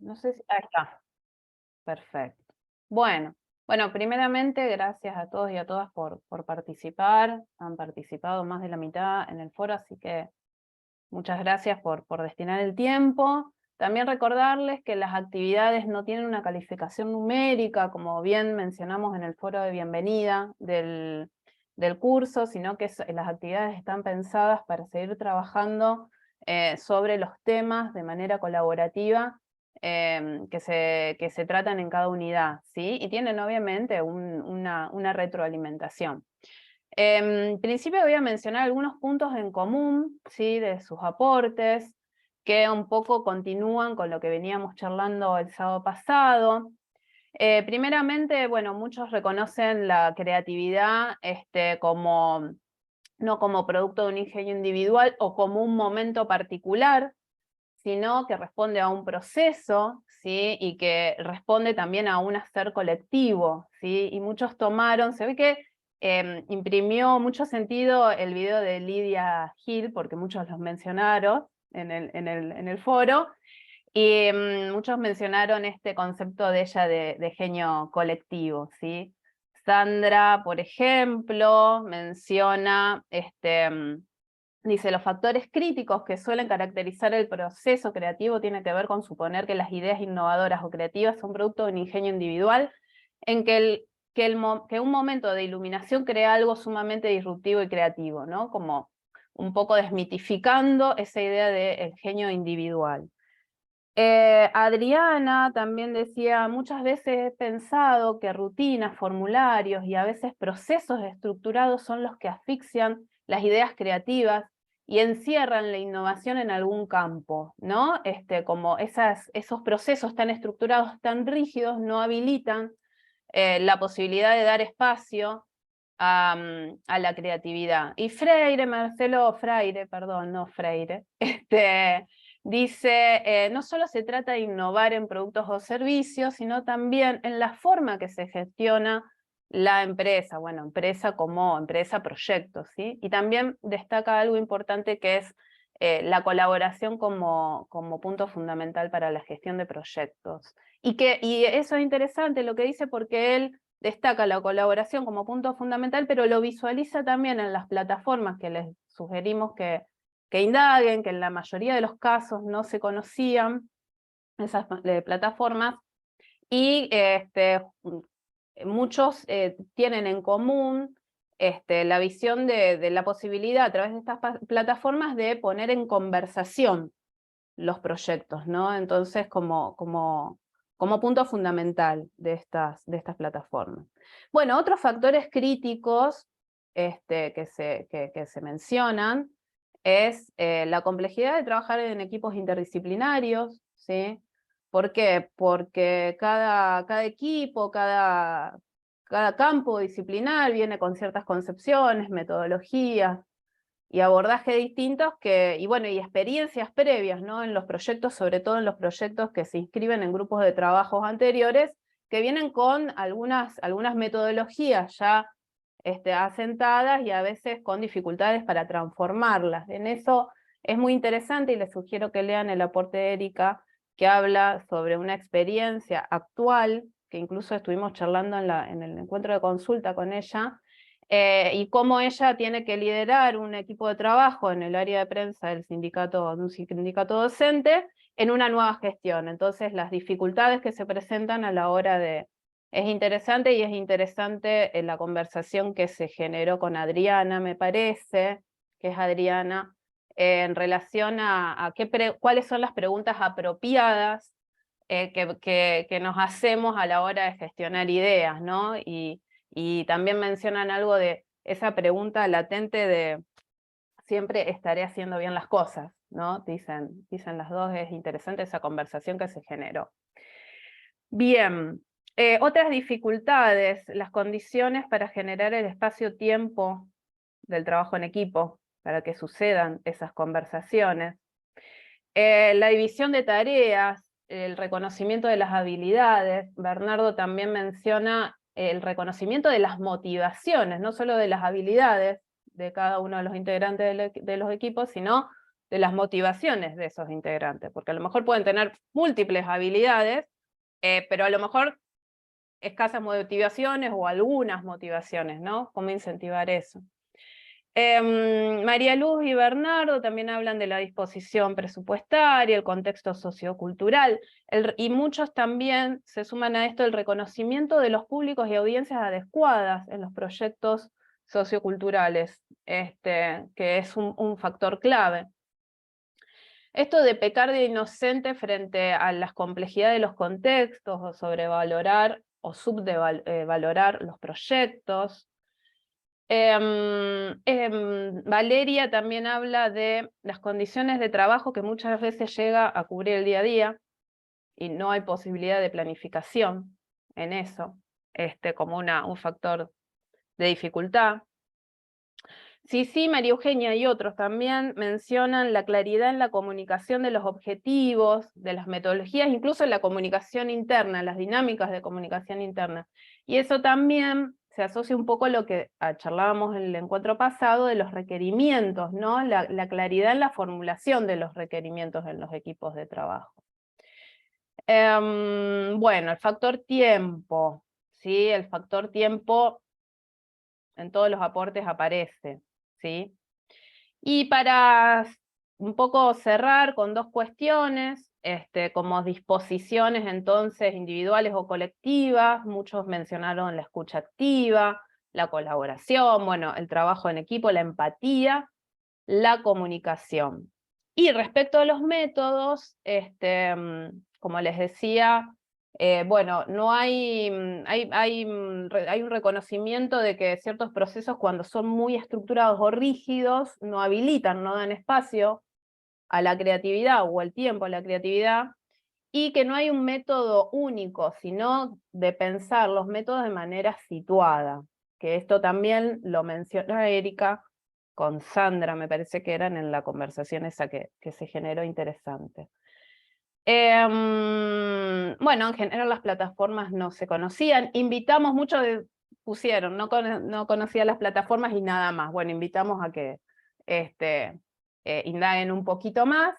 no sé si... Ahí está, perfecto. Bueno, bueno, primeramente, gracias a todos y a todas por participar. Han participado más de la mitad en el foro, así que muchas gracias por destinar el tiempo. También recordarles que las actividades no tienen una calificación numérica, como bien mencionamos en el foro de bienvenida del curso, sino que las actividades están pensadas para seguir trabajando sobre los temas de manera colaborativa que se tratan en cada unidad, ¿sí? Y tienen obviamente una retroalimentación. En principio voy a mencionar algunos puntos en común, ¿sí? De sus aportes, que un poco continúan con lo que veníamos charlando el sábado pasado. Primeramente, bueno, muchos reconocen la creatividad no como producto de un ingenio individual o como un momento particular, sino que responde a un proceso, ¿sí? Y que responde también a un hacer colectivo, ¿sí? Y muchos tomaron, se ve que imprimió mucho sentido el video de Lidia Hill, porque muchos los mencionaron en el foro, y muchos mencionaron este concepto de ella de genio colectivo, ¿sí? Sandra, por ejemplo, menciona dice, los factores críticos que suelen caracterizar el proceso creativo tienen que ver con suponer que las ideas innovadoras o creativas son producto de un ingenio individual, en que un momento de iluminación crea algo sumamente disruptivo y creativo, ¿no? Como un poco desmitificando esa idea de genio individual. Adriana también decía, muchas veces he pensado que rutinas, formularios y a veces procesos estructurados son los que asfixian las ideas creativas y encierran la innovación en algún campo, ¿no? Como esos procesos tan estructurados, tan rígidos, no habilitan la posibilidad de dar espacio a la creatividad. Y Freire, Marcelo Freire, perdón, no Freire, dice, no solo se trata de innovar en productos o servicios, sino también en la forma que se gestiona la empresa, bueno, empresa como empresa proyecto, ¿sí? Y también destaca algo importante que es la colaboración como punto fundamental para la gestión de proyectos. Y eso es interesante lo que dice porque él destaca la colaboración como punto fundamental, pero lo visualiza también en las plataformas que les sugerimos que indaguen, que en la mayoría de los casos no se conocían esas plataformas, y muchos tienen en común la visión de la posibilidad a través de estas plataformas de poner en conversación los proyectos, ¿no? Entonces, como punto fundamental de estas plataformas. Bueno, otros factores críticos que se mencionan es la complejidad de trabajar en equipos interdisciplinarios, ¿sí? ¿Por qué? Porque cada equipo, cada campo disciplinar viene con ciertas concepciones, metodologías, y abordajes distintos y bueno, y experiencias previas, ¿no? En los proyectos, sobre todo en los proyectos que se inscriben en grupos de trabajos anteriores, que vienen con algunas metodologías ya asentadas y a veces con dificultades para transformarlas. En eso es muy interesante y les sugiero que lean el aporte de Erika, que habla sobre una experiencia actual, que incluso estuvimos charlando en el encuentro de consulta con ella, y cómo ella tiene que liderar un equipo de trabajo en el área de prensa de un sindicato docente en una nueva gestión. Entonces las dificultades que se presentan a la hora de... Es interesante la conversación que se generó con Adriana, me parece, que es Adriana, en relación a cuáles son las preguntas apropiadas que nos hacemos a la hora de gestionar ideas, ¿no? Y también mencionan algo de esa pregunta latente de siempre estaré haciendo bien las cosas, ¿no? Dicen las dos, es interesante esa conversación que se generó. Bien, otras dificultades, las condiciones para generar el espacio-tiempo del trabajo en equipo, para que sucedan esas conversaciones. La división de tareas, el reconocimiento de las habilidades. Bernardo también menciona el reconocimiento de las motivaciones, no solo de las habilidades de cada uno de los integrantes de los equipos, sino de las motivaciones de esos integrantes, porque a lo mejor pueden tener múltiples habilidades, pero a lo mejor escasas motivaciones o algunas motivaciones, ¿no? ¿Cómo incentivar eso? María Luz y Bernardo también hablan de la disposición presupuestaria, el contexto sociocultural, y muchos también se suman a esto el reconocimiento de los públicos y audiencias adecuadas en los proyectos socioculturales, que es un factor clave. Esto de pecar de inocente frente a las complejidades de los contextos, o sobrevalorar o subvalorar los proyectos. Valeria también habla de las condiciones de trabajo que muchas veces llega a cubrir el día a día, y no hay posibilidad de planificación en eso, como un factor de dificultad. Sí, María Eugenia y otros también mencionan la claridad en la comunicación de los objetivos, de las metodologías, incluso en la comunicación interna, las dinámicas de comunicación interna. Y eso también se asocia un poco a lo que charlábamos en el encuentro pasado de los requerimientos, ¿no? La claridad en la formulación de los requerimientos en los equipos de trabajo. Bueno, el factor tiempo, ¿sí? El factor tiempo en todos los aportes aparece, ¿sí? Y para un poco cerrar con dos cuestiones, como disposiciones entonces individuales o colectivas, muchos mencionaron la escucha activa, la colaboración, bueno, el trabajo en equipo, la empatía, la comunicación. Y respecto a los métodos, como les decía, bueno, no hay un reconocimiento de que ciertos procesos, cuando son muy estructurados o rígidos, no habilitan, no dan espacio a la creatividad o el tiempo a la creatividad, y que no hay un método único, sino de pensar los métodos de manera situada, que esto también lo menciona Erika con Sandra, me parece que eran en la conversación esa que se generó interesante. Bueno, en general las plataformas no se conocían, invitamos, muchos pusieron, no conocía las plataformas y nada más. Bueno, invitamos a que indaguen un poquito más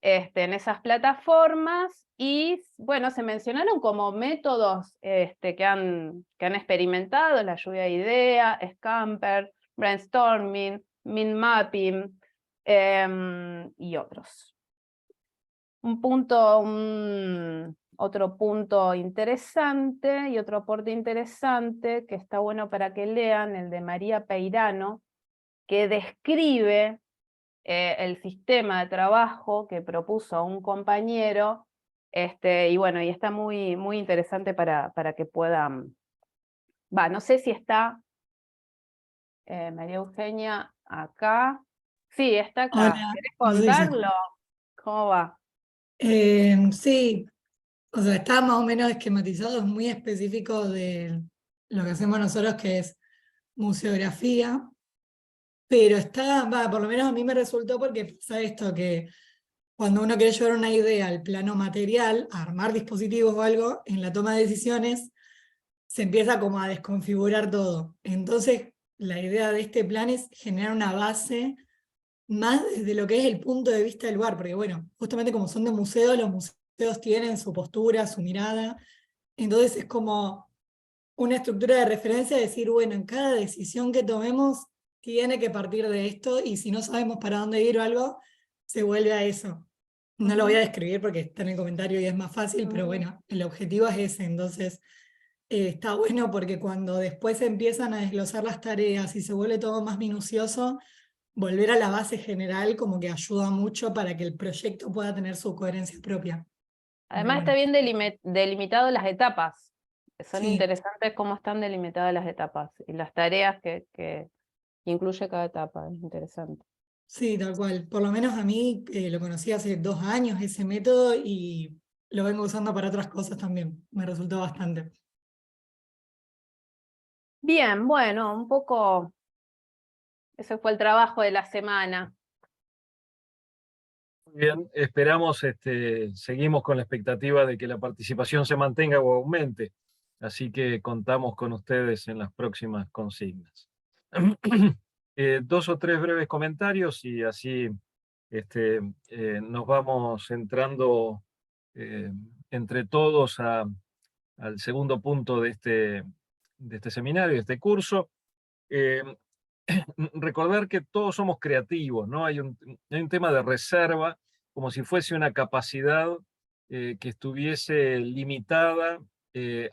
en esas plataformas, y bueno, se mencionaron como métodos que han experimentado: la lluvia de ideas, Scamper, brainstorming, mind mapping, y otros. Otro punto interesante y otro aporte interesante que está bueno para que lean, el de María Peirano, que describe el sistema de trabajo que propuso un compañero, y bueno, y está muy, muy interesante para que puedan... no sé si está María Eugenia acá. Sí, está acá. Hola, ¿Querés no sé si contarlo? ¿Cómo va? sí, o sea, está más o menos esquematizado, es muy específico de lo que hacemos nosotros, que es museografía, pero por lo menos a mí me resultó porque pasa esto, que cuando uno quiere llevar una idea al plano material, a armar dispositivos o algo, en la toma de decisiones se empieza como a desconfigurar todo. Entonces, la idea de este plan es generar una base más desde lo que es el punto de vista del lugar, porque bueno, justamente como son de museo, los museos tienen su postura, su mirada, entonces es como una estructura de referencia de decir, bueno, en cada decisión que tomemos tiene que partir de esto, y si no sabemos para dónde ir o algo, se vuelve a eso. No lo voy a describir porque está en el comentario y es más fácil, pero bueno, el objetivo es ese. Entonces está bueno porque cuando después empiezan a desglosar las tareas y se vuelve todo más minucioso, volver a la base general como que ayuda mucho para que el proyecto pueda tener su coherencia propia. Muy Además está bueno. bien delimitado las etapas. Son Sí, interesantes cómo están delimitadas las etapas y las tareas que incluye cada etapa. Es interesante. sí, tal cual. Por lo menos a mí lo conocí hace 2 años ese método y lo vengo usando para otras cosas también. Me resultó bastante. Bien, bueno, un poco ese fue el trabajo de la semana. Muy bien, esperamos, seguimos con la expectativa de que la participación se mantenga o aumente, así que contamos con ustedes en las próximas consignas. 2 o 3 breves comentarios y así nos vamos entrando entre todos al segundo punto de este seminario, de este curso. Recordar que todos somos creativos, ¿no? Hay un tema de reserva, como si fuese una capacidad que estuviese limitada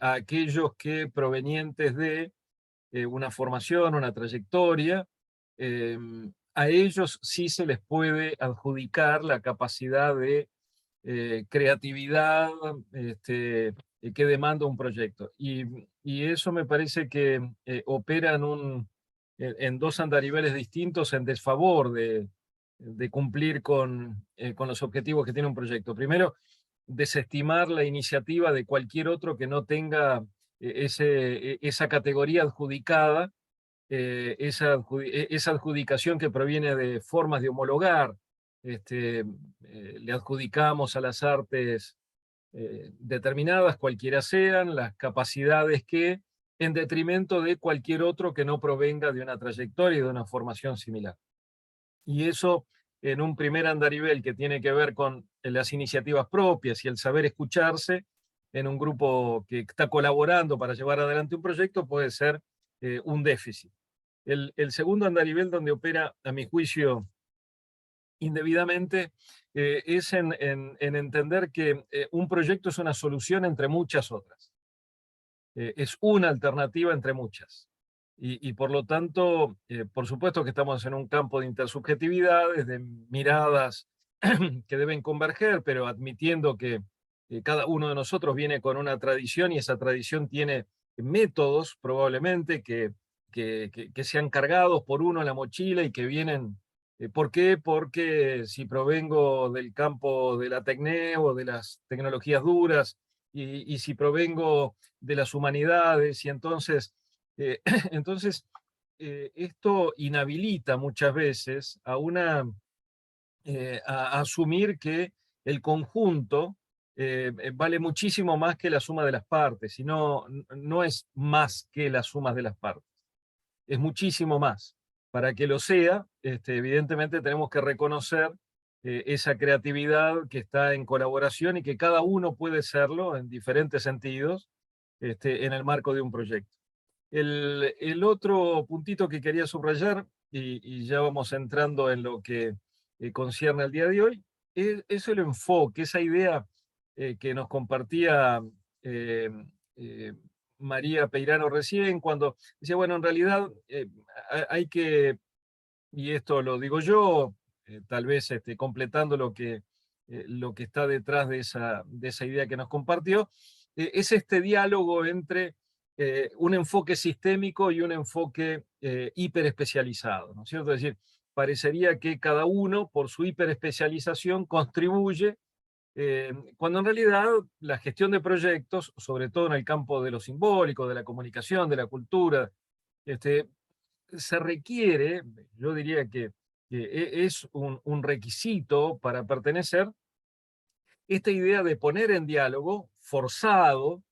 a aquellos que provenientes de una formación, una trayectoria, a ellos sí se les puede adjudicar la capacidad de creatividad que demanda un proyecto. Y eso me parece que opera en dos andariveles distintos en desfavor de cumplir con los objetivos que tiene un proyecto. Primero, desestimar la iniciativa de cualquier otro que no tenga esa categoría adjudicada, esa adjudicación que proviene de formas de homologar. Le adjudicamos a las artes determinadas, cualquiera sean, las capacidades que, en detrimento de cualquier otro que no provenga de una trayectoria y de una formación similar. Y eso, en un primer andarivel que tiene que ver con las iniciativas propias y el saber escucharse, en un grupo que está colaborando para llevar adelante un proyecto, puede ser un déficit. El segundo andarivel donde opera, a mi juicio, indebidamente, es en entender que un proyecto es una solución entre muchas otras. Es una alternativa entre muchas. Y por lo tanto, por supuesto que estamos en un campo de intersubjetividades, de miradas que deben converger, pero admitiendo que cada uno de nosotros viene con una tradición y esa tradición tiene métodos probablemente que sean cargados por uno en la mochila y que vienen. ¿Por qué? Porque si provengo del campo de la tecné o de las tecnologías duras y si provengo de las humanidades y entonces entonces, esto inhabilita muchas veces a asumir que el conjunto vale muchísimo más que la suma de las partes, y no es más que las sumas de las partes, es muchísimo más. Para que lo sea, evidentemente tenemos que reconocer esa creatividad que está en colaboración y que cada uno puede serlo en diferentes sentidos en el marco de un proyecto. El otro puntito que quería subrayar, y ya vamos entrando en lo que concierne al día de hoy, es el enfoque, esa idea que nos compartía eh, eh, María Peirano recién, cuando decía, bueno, en realidad hay que, y esto lo digo yo, tal vez completando lo que está detrás de esa idea que nos compartió, es este diálogo entre un enfoque sistémico y un enfoque hiperespecializado, ¿no es cierto? Es decir, parecería que cada uno, por su hiperespecialización, contribuye, cuando en realidad la gestión de proyectos, sobre todo en el campo de lo simbólico, de la comunicación, de la cultura, se requiere, yo diría que es un requisito para pertenecer, esta idea de poner en diálogo, forzado,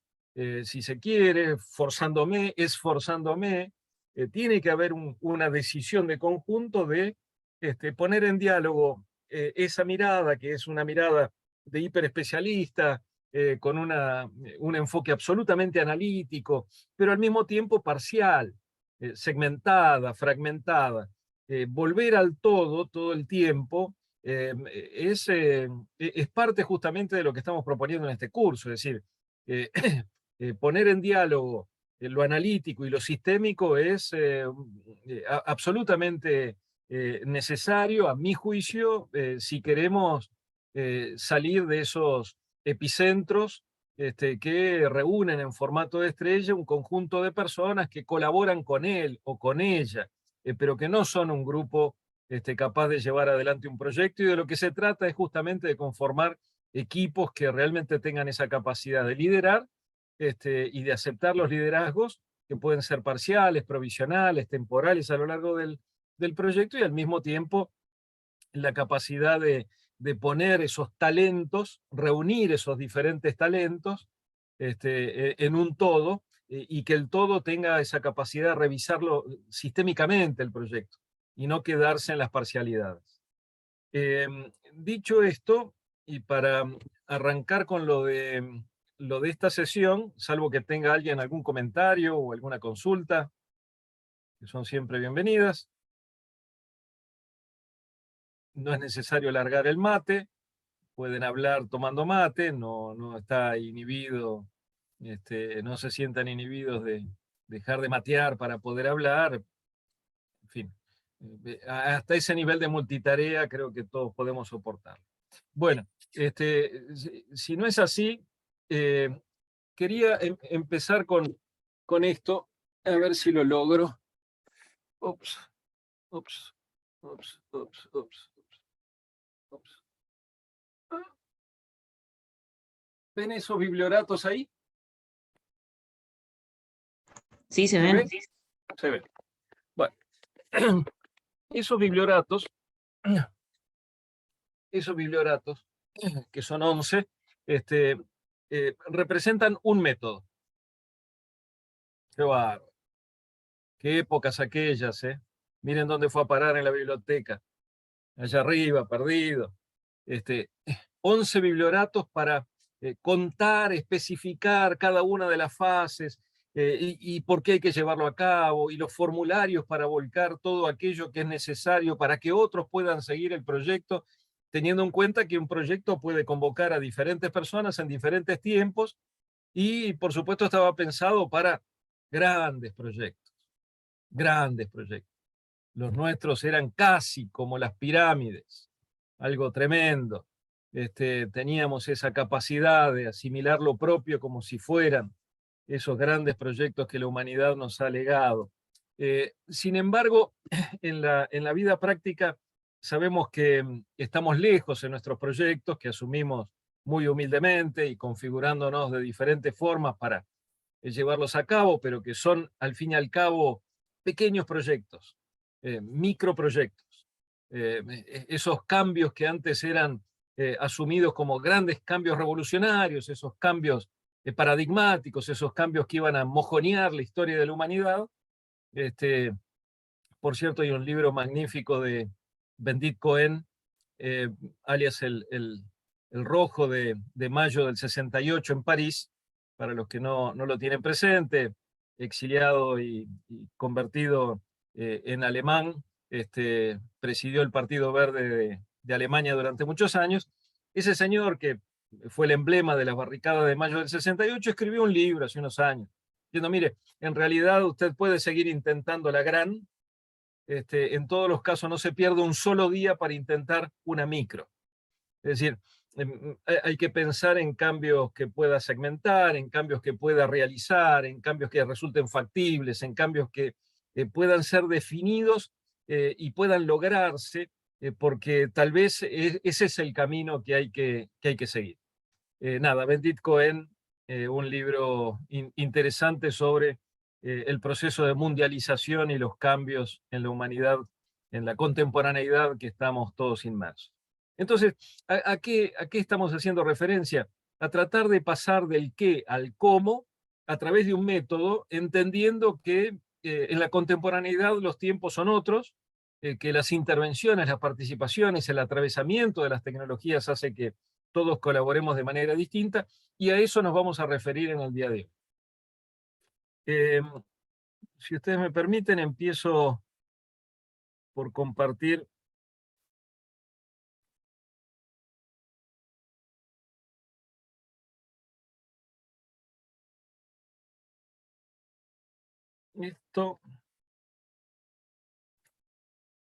si se quiere, forzándome, esforzándome, tiene que haber una decisión de conjunto de poner en diálogo esa mirada, que es una mirada de hiperespecialista, con un enfoque absolutamente analítico, pero al mismo tiempo parcial, segmentada, fragmentada. Volver al todo el tiempo es parte justamente de lo que estamos proponiendo en este curso, es decir, poner en diálogo lo analítico y lo sistémico es absolutamente necesario, a mi juicio, si queremos salir de esos epicentros que reúnen en formato de estrella un conjunto de personas que colaboran con él o con ella, pero que no son un grupo capaz de llevar adelante un proyecto, y de lo que se trata es justamente de conformar equipos que realmente tengan esa capacidad de liderar y de aceptar los liderazgos que pueden ser parciales, provisionales, temporales a lo largo del proyecto, y al mismo tiempo la capacidad de poner esos talentos, reunir esos diferentes talentos en un todo, y que el todo tenga esa capacidad de revisarlo sistémicamente el proyecto y no quedarse en las parcialidades. Dicho esto, y para arrancar con lo de esta sesión, salvo que tenga alguien algún comentario o alguna consulta, que son siempre bienvenidas. No es necesario largar el mate, pueden hablar tomando mate, no está inhibido, no se sientan inhibidos de dejar de matear para poder hablar. En fin, hasta ese nivel de multitarea creo que todos podemos soportar. Bueno, si no es así, quería empezar con esto, a ver si lo logro. Ups, ups, ups, ups, ups, ups. ¿Ven esos biblioratos ahí? Sí, se ¿Se ven. ve? Se ve. Bueno, esos biblioratos, que son 11, representan un método. Qué bárbaro. Qué épocas aquellas, ¿eh? Miren dónde fue a parar en la biblioteca. Allá arriba, perdido. 11 biblioratos para contar, especificar cada una de las fases y por qué hay que llevarlo a cabo, y los formularios para volcar todo aquello que es necesario para que otros puedan seguir el proyecto, teniendo en cuenta que un proyecto puede convocar a diferentes personas en diferentes tiempos y, por supuesto, estaba pensado para grandes proyectos, grandes proyectos. Los nuestros eran casi como las pirámides, algo tremendo. Teníamos esa capacidad de asimilar lo propio como si fueran esos grandes proyectos que la humanidad nos ha legado. Sin embargo, en la vida práctica sabemos que estamos lejos en nuestros proyectos, que asumimos muy humildemente y configurándonos de diferentes formas para llevarlos a cabo, pero que son al fin y al cabo pequeños proyectos, microproyectos. Esos cambios que antes eran asumidos como grandes cambios revolucionarios, esos cambios paradigmáticos, esos cambios que iban a mojonear la historia de la humanidad. Por cierto, hay un libro magnífico de Bendit Cohen, alias el Rojo de mayo del 68 en París, para los que no lo tienen presente, exiliado y convertido en alemán, presidió el Partido Verde de Alemania durante muchos años. Ese señor, que fue el emblema de las barricadas de mayo del 68, escribió un libro hace unos años, diciendo, mire, en realidad usted puede seguir intentando la gran, en todos los casos no se pierde un solo día para intentar una micro. Es decir, hay que pensar en cambios que pueda segmentar, en cambios que pueda realizar, en cambios que resulten factibles, en cambios que puedan ser definidos y puedan lograrse, porque tal vez ese es el camino que hay que seguir. Nada, Bendit Cohen, un libro interesante sobre el proceso de mundialización y los cambios en la humanidad, en la contemporaneidad que estamos todos inmersos. Entonces, ¿a qué estamos haciendo referencia? A tratar de pasar del qué al cómo a través de un método, entendiendo que en la contemporaneidad los tiempos son otros, que las intervenciones, las participaciones, el atravesamiento de las tecnologías hace que todos colaboremos de manera distinta, y a eso nos vamos a referir en el día de hoy. Si ustedes me permiten, empiezo por compartir esto.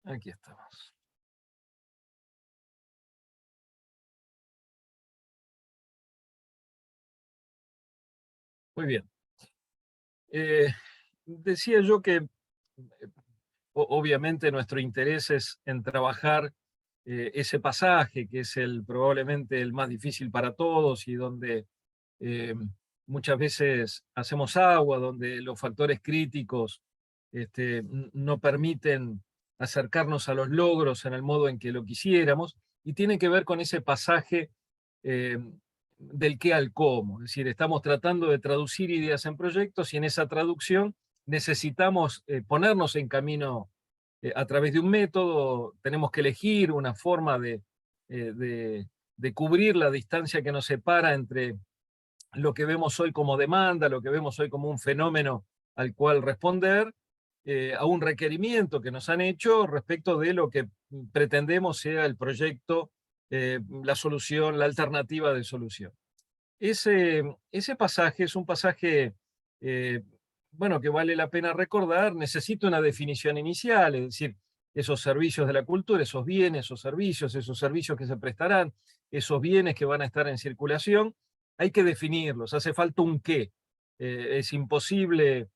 Aquí estamos. Muy bien. Decía yo que obviamente nuestro interés es en trabajar ese pasaje, que es probablemente el más difícil para todos y donde muchas veces hacemos agua, donde los factores críticos no permiten acercarnos a los logros en el modo en que lo quisiéramos, y tiene que ver con ese pasaje del qué al cómo. Es decir, estamos tratando de traducir ideas en proyectos, y en esa traducción necesitamos ponernos en camino a través de un método, tenemos que elegir una forma de cubrir la distancia que nos separa entre lo que vemos hoy como demanda, lo que vemos hoy como un fenómeno al cual responder, a un requerimiento que nos han hecho respecto de lo que pretendemos sea el proyecto, la solución, la alternativa de solución. Ese pasaje es un pasaje, bueno, que vale la pena recordar. Necesita una definición inicial, es decir, esos servicios de la cultura, esos bienes, esos servicios que se prestarán, esos bienes que van a estar en circulación, hay que definirlos, hace falta un qué. Es imposible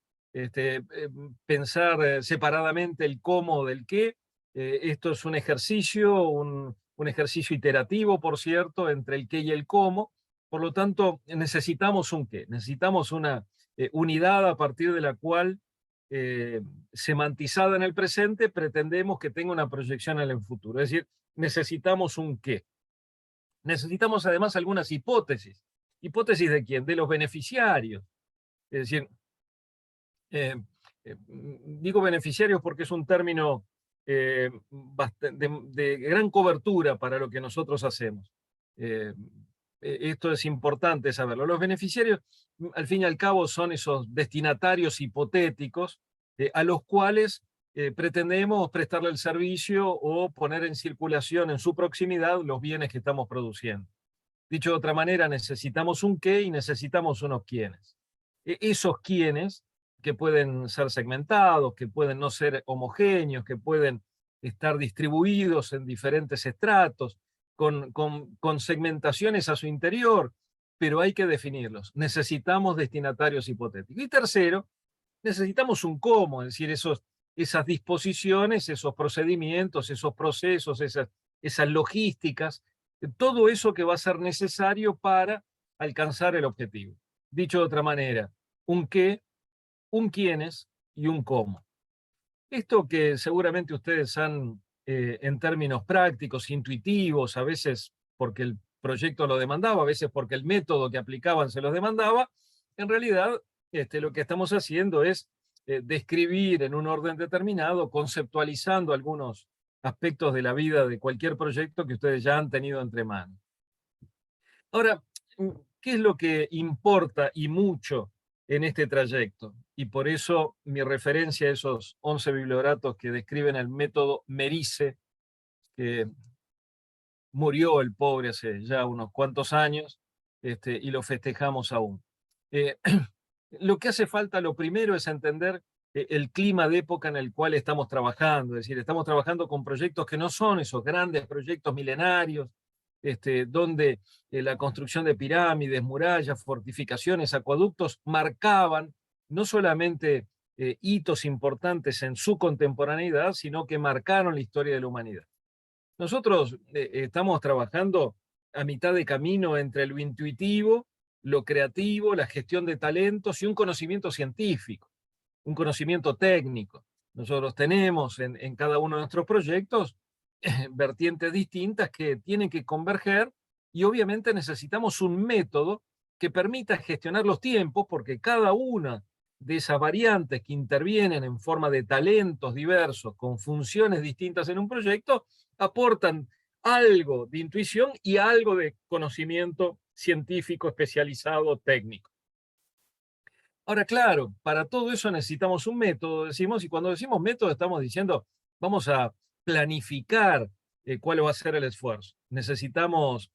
pensar separadamente el cómo del qué. Esto es un ejercicio, un ejercicio iterativo, por cierto, entre el qué y el cómo. Por lo tanto, necesitamos un qué, necesitamos una unidad a partir de la cual, semantizada en el presente, pretendemos que tenga una proyección en el futuro. Es decir, necesitamos un qué. Necesitamos además algunas hipótesis. ¿Hipótesis de quién? De los beneficiarios. Es decir, digo beneficiarios porque es un término de gran cobertura para lo que nosotros hacemos. Esto es importante saberlo. Los beneficiarios, al fin y al cabo, son esos destinatarios hipotéticos a los cuales pretendemos prestarle el servicio o poner en circulación en su proximidad los bienes que estamos produciendo. Dicho de otra manera, necesitamos un qué y necesitamos unos quiénes. Esos quiénes, que pueden ser segmentados, que pueden no ser homogéneos, que pueden estar distribuidos en diferentes estratos, con segmentaciones a su interior, pero hay que definirlos. Necesitamos destinatarios hipotéticos. Y tercero, necesitamos un cómo, es decir, esas disposiciones, esos procedimientos, esos procesos, esas logísticas, todo eso que va a ser necesario para alcanzar el objetivo. Dicho de otra manera, un qué, un quiénes y un cómo. Esto que seguramente ustedes han, en términos prácticos, intuitivos, a veces porque el proyecto lo demandaba, a veces porque el método que aplicaban se los demandaba, en realidad lo que estamos haciendo es describir en un orden determinado, conceptualizando algunos aspectos de la vida de cualquier proyecto que ustedes ya han tenido entre manos. Ahora, ¿qué es lo que importa y mucho en este trayecto? Y por eso mi referencia a esos 11 biblioratos que describen el método Merice, que murió el pobre hace ya unos cuantos años, y lo festejamos aún. Lo que hace falta, lo primero, es entender el clima de época en el cual estamos trabajando. Es decir, estamos trabajando con proyectos que no son esos grandes proyectos milenarios, donde la construcción de pirámides, murallas, fortificaciones, acueductos marcaban no solamente hitos importantes en su contemporaneidad, sino que marcaron la historia de la humanidad. Nosotros estamos trabajando a mitad de camino entre lo intuitivo, lo creativo, la gestión de talentos y un conocimiento científico, un conocimiento técnico. Nosotros tenemos en cada uno de nuestros proyectos vertientes distintas que tienen que converger, y obviamente necesitamos un método que permita gestionar los tiempos, porque cada una de esas variantes que intervienen en forma de talentos diversos, con funciones distintas en un proyecto, aportan algo de intuición y algo de conocimiento científico especializado técnico. Ahora, claro, para todo eso necesitamos un método, decimos, y cuando decimos método estamos diciendo, vamos a planificar cuál va a ser el esfuerzo. Necesitamos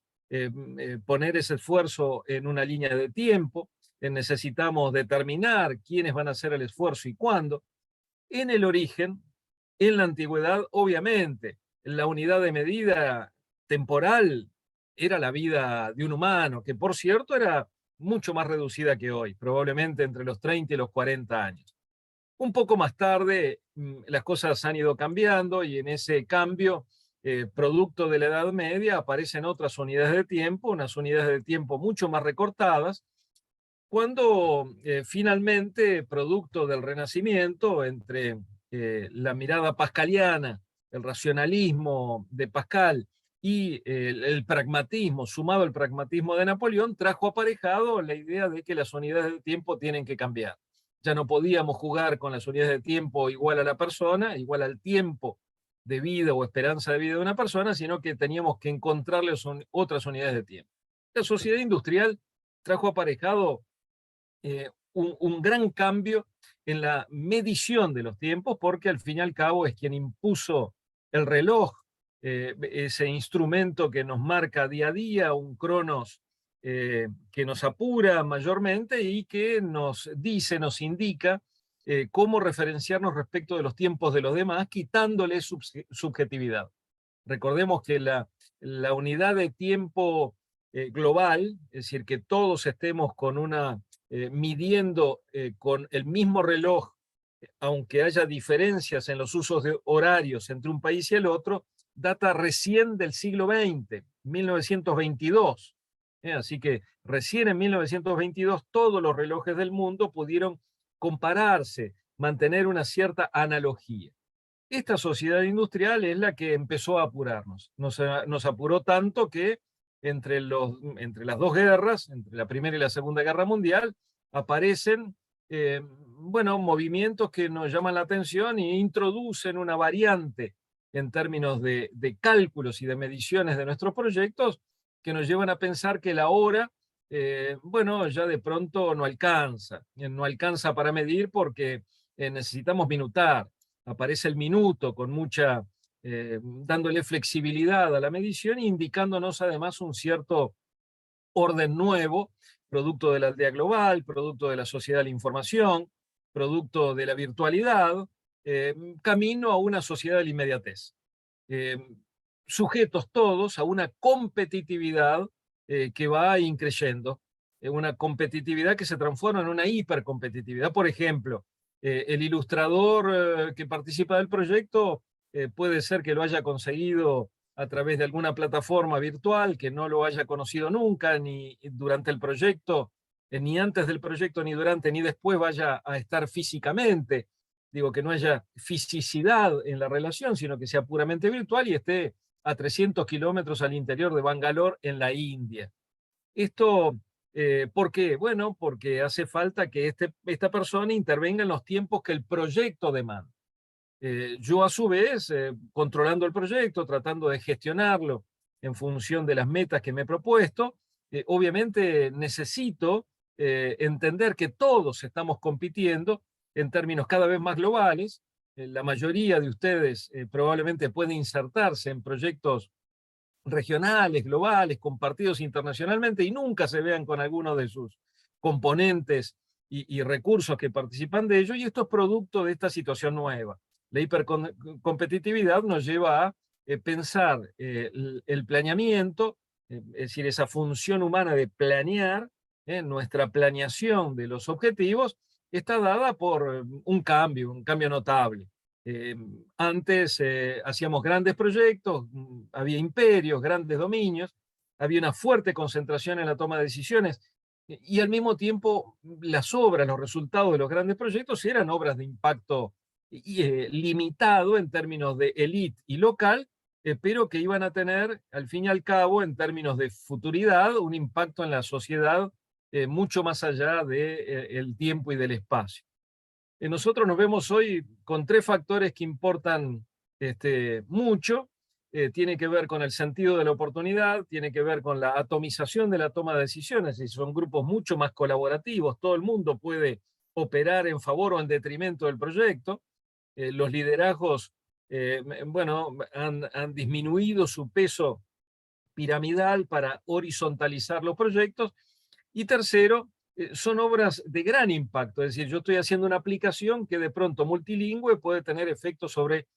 poner ese esfuerzo en una línea de tiempo, necesitamos determinar quiénes van a hacer el esfuerzo y cuándo. En el origen, en la antigüedad, obviamente, la unidad de medida temporal era la vida de un humano, que por cierto era mucho más reducida que hoy, probablemente entre los 30 y los 40 años. Un poco más tarde las cosas han ido cambiando, y en ese cambio, producto de la Edad Media, aparecen otras unidades de tiempo, unas unidades de tiempo mucho más recortadas, cuando finalmente, producto del Renacimiento, entre la mirada pascaliana, el racionalismo de Pascal y el pragmatismo, sumado al pragmatismo de Napoleón, trajo aparejado la idea de que las unidades de tiempo tienen que cambiar. ya no podíamos jugar con las unidades de tiempo igual a la persona, igual al tiempo de vida o esperanza de vida de una persona, sino que teníamos que encontrarle otras unidades de tiempo. La sociedad industrial trajo aparejado un gran cambio en la medición de los tiempos, porque al fin y al cabo es quien impuso el reloj, ese instrumento que nos marca día a día, un cronos que nos apura mayormente y que nos dice, nos indica cómo referenciarnos respecto de los tiempos de los demás, quitándole subjetividad. Recordemos que la unidad de tiempo global, es decir, que todos estemos con midiendo con el mismo reloj, aunque haya diferencias en los usos de horarios entre un país y el otro, data recién del siglo XX, 1922. Así que recién en 1922 todos los relojes del mundo pudieron compararse, mantener una cierta analogía. Esta sociedad industrial es la que empezó a apurarnos. Nos apuró tanto que entre las dos guerras, entre la Primera y la Segunda Guerra Mundial, aparecen movimientos que nos llaman la atención e introducen una variante en términos de cálculos y de mediciones de nuestros proyectos que nos llevan a pensar que la hora, ya de pronto no alcanza para medir porque necesitamos minutar. Aparece el minuto con dándole flexibilidad a la medición e indicándonos además un cierto orden nuevo, producto de la aldea global, producto de la sociedad de la información, producto de la virtualidad, camino a una sociedad de la inmediatez. Sujetos todos a una competitividad que va increyendo, una competitividad que se transforma en una hipercompetitividad. Por ejemplo, el ilustrador que participa del proyecto puede ser que lo haya conseguido a través de alguna plataforma virtual, que no lo haya conocido nunca, ni durante el proyecto, ni antes del proyecto, ni durante, ni después vaya a estar físicamente. Digo, que no haya fisicidad en la relación, sino que sea puramente virtual y esté a 300 kilómetros al interior de Bangalore, en la India. Esto, ¿por qué? Bueno, porque hace falta que esta persona intervenga en los tiempos que el proyecto demanda. Yo, a su vez, controlando el proyecto, tratando de gestionarlo en función de las metas que me he propuesto, obviamente necesito entender que todos estamos compitiendo en términos cada vez más globales. La mayoría de ustedes probablemente puede insertarse en proyectos regionales, globales, compartidos internacionalmente y nunca se vean con alguno de sus componentes y recursos que participan de ello, y esto es producto de esta situación nueva. La hipercompetitividad nos lleva a pensar el planeamiento, es decir, esa función humana de planear, nuestra planeación de los objetivos está dada por un cambio notable. Antes hacíamos grandes proyectos, había imperios, grandes dominios, había una fuerte concentración en la toma de decisiones y al mismo tiempo las obras, los resultados de los grandes proyectos eran obras de impacto limitado en términos de élite y local, pero que iban a tener, al fin y al cabo, en términos de futuridad, un impacto en la sociedad mucho más allá del tiempo y del espacio. Nosotros nos vemos hoy con tres factores que importan mucho. Tiene que ver con el sentido de la oportunidad, tiene que ver con la atomización de la toma de decisiones, y son grupos mucho más colaborativos, todo el mundo puede operar en favor o en detrimento del proyecto. Los liderazgos han disminuido su peso piramidal para horizontalizar los proyectos. Y tercero, son obras de gran impacto, es decir, yo estoy haciendo una aplicación que de pronto multilingüe puede tener efectos sobre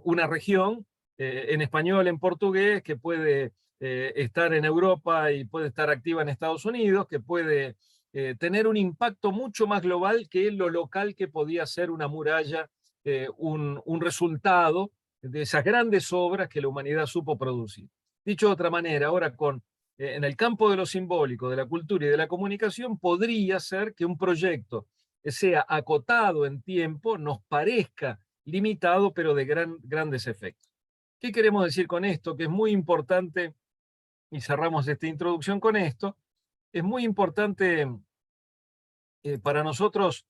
una región, en español, en portugués, que puede estar en Europa y puede estar activa en Estados Unidos, que puede tener un impacto mucho más global que lo local que podía ser una muralla, un resultado de esas grandes obras que la humanidad supo producir. Dicho de otra manera, ahora en el campo de lo simbólico, de la cultura y de la comunicación, podría ser que un proyecto sea acotado en tiempo, nos parezca limitado, pero de grandes efectos. ¿Qué queremos decir con esto? Que es muy importante, y cerramos esta introducción con esto, es muy importante para nosotros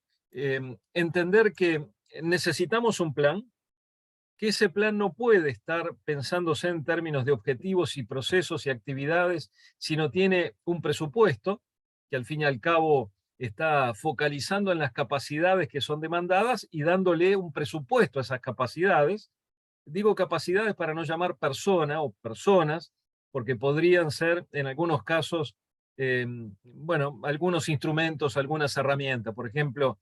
entender que necesitamos un plan, que ese plan no puede estar pensándose en términos de objetivos y procesos y actividades, sino tiene un presupuesto, que al fin y al cabo está focalizando en las capacidades que son demandadas y dándole un presupuesto a esas capacidades. Digo capacidades para no llamar persona o personas, porque podrían ser en algunos casos, bueno, algunos instrumentos, algunas herramientas. Por ejemplo,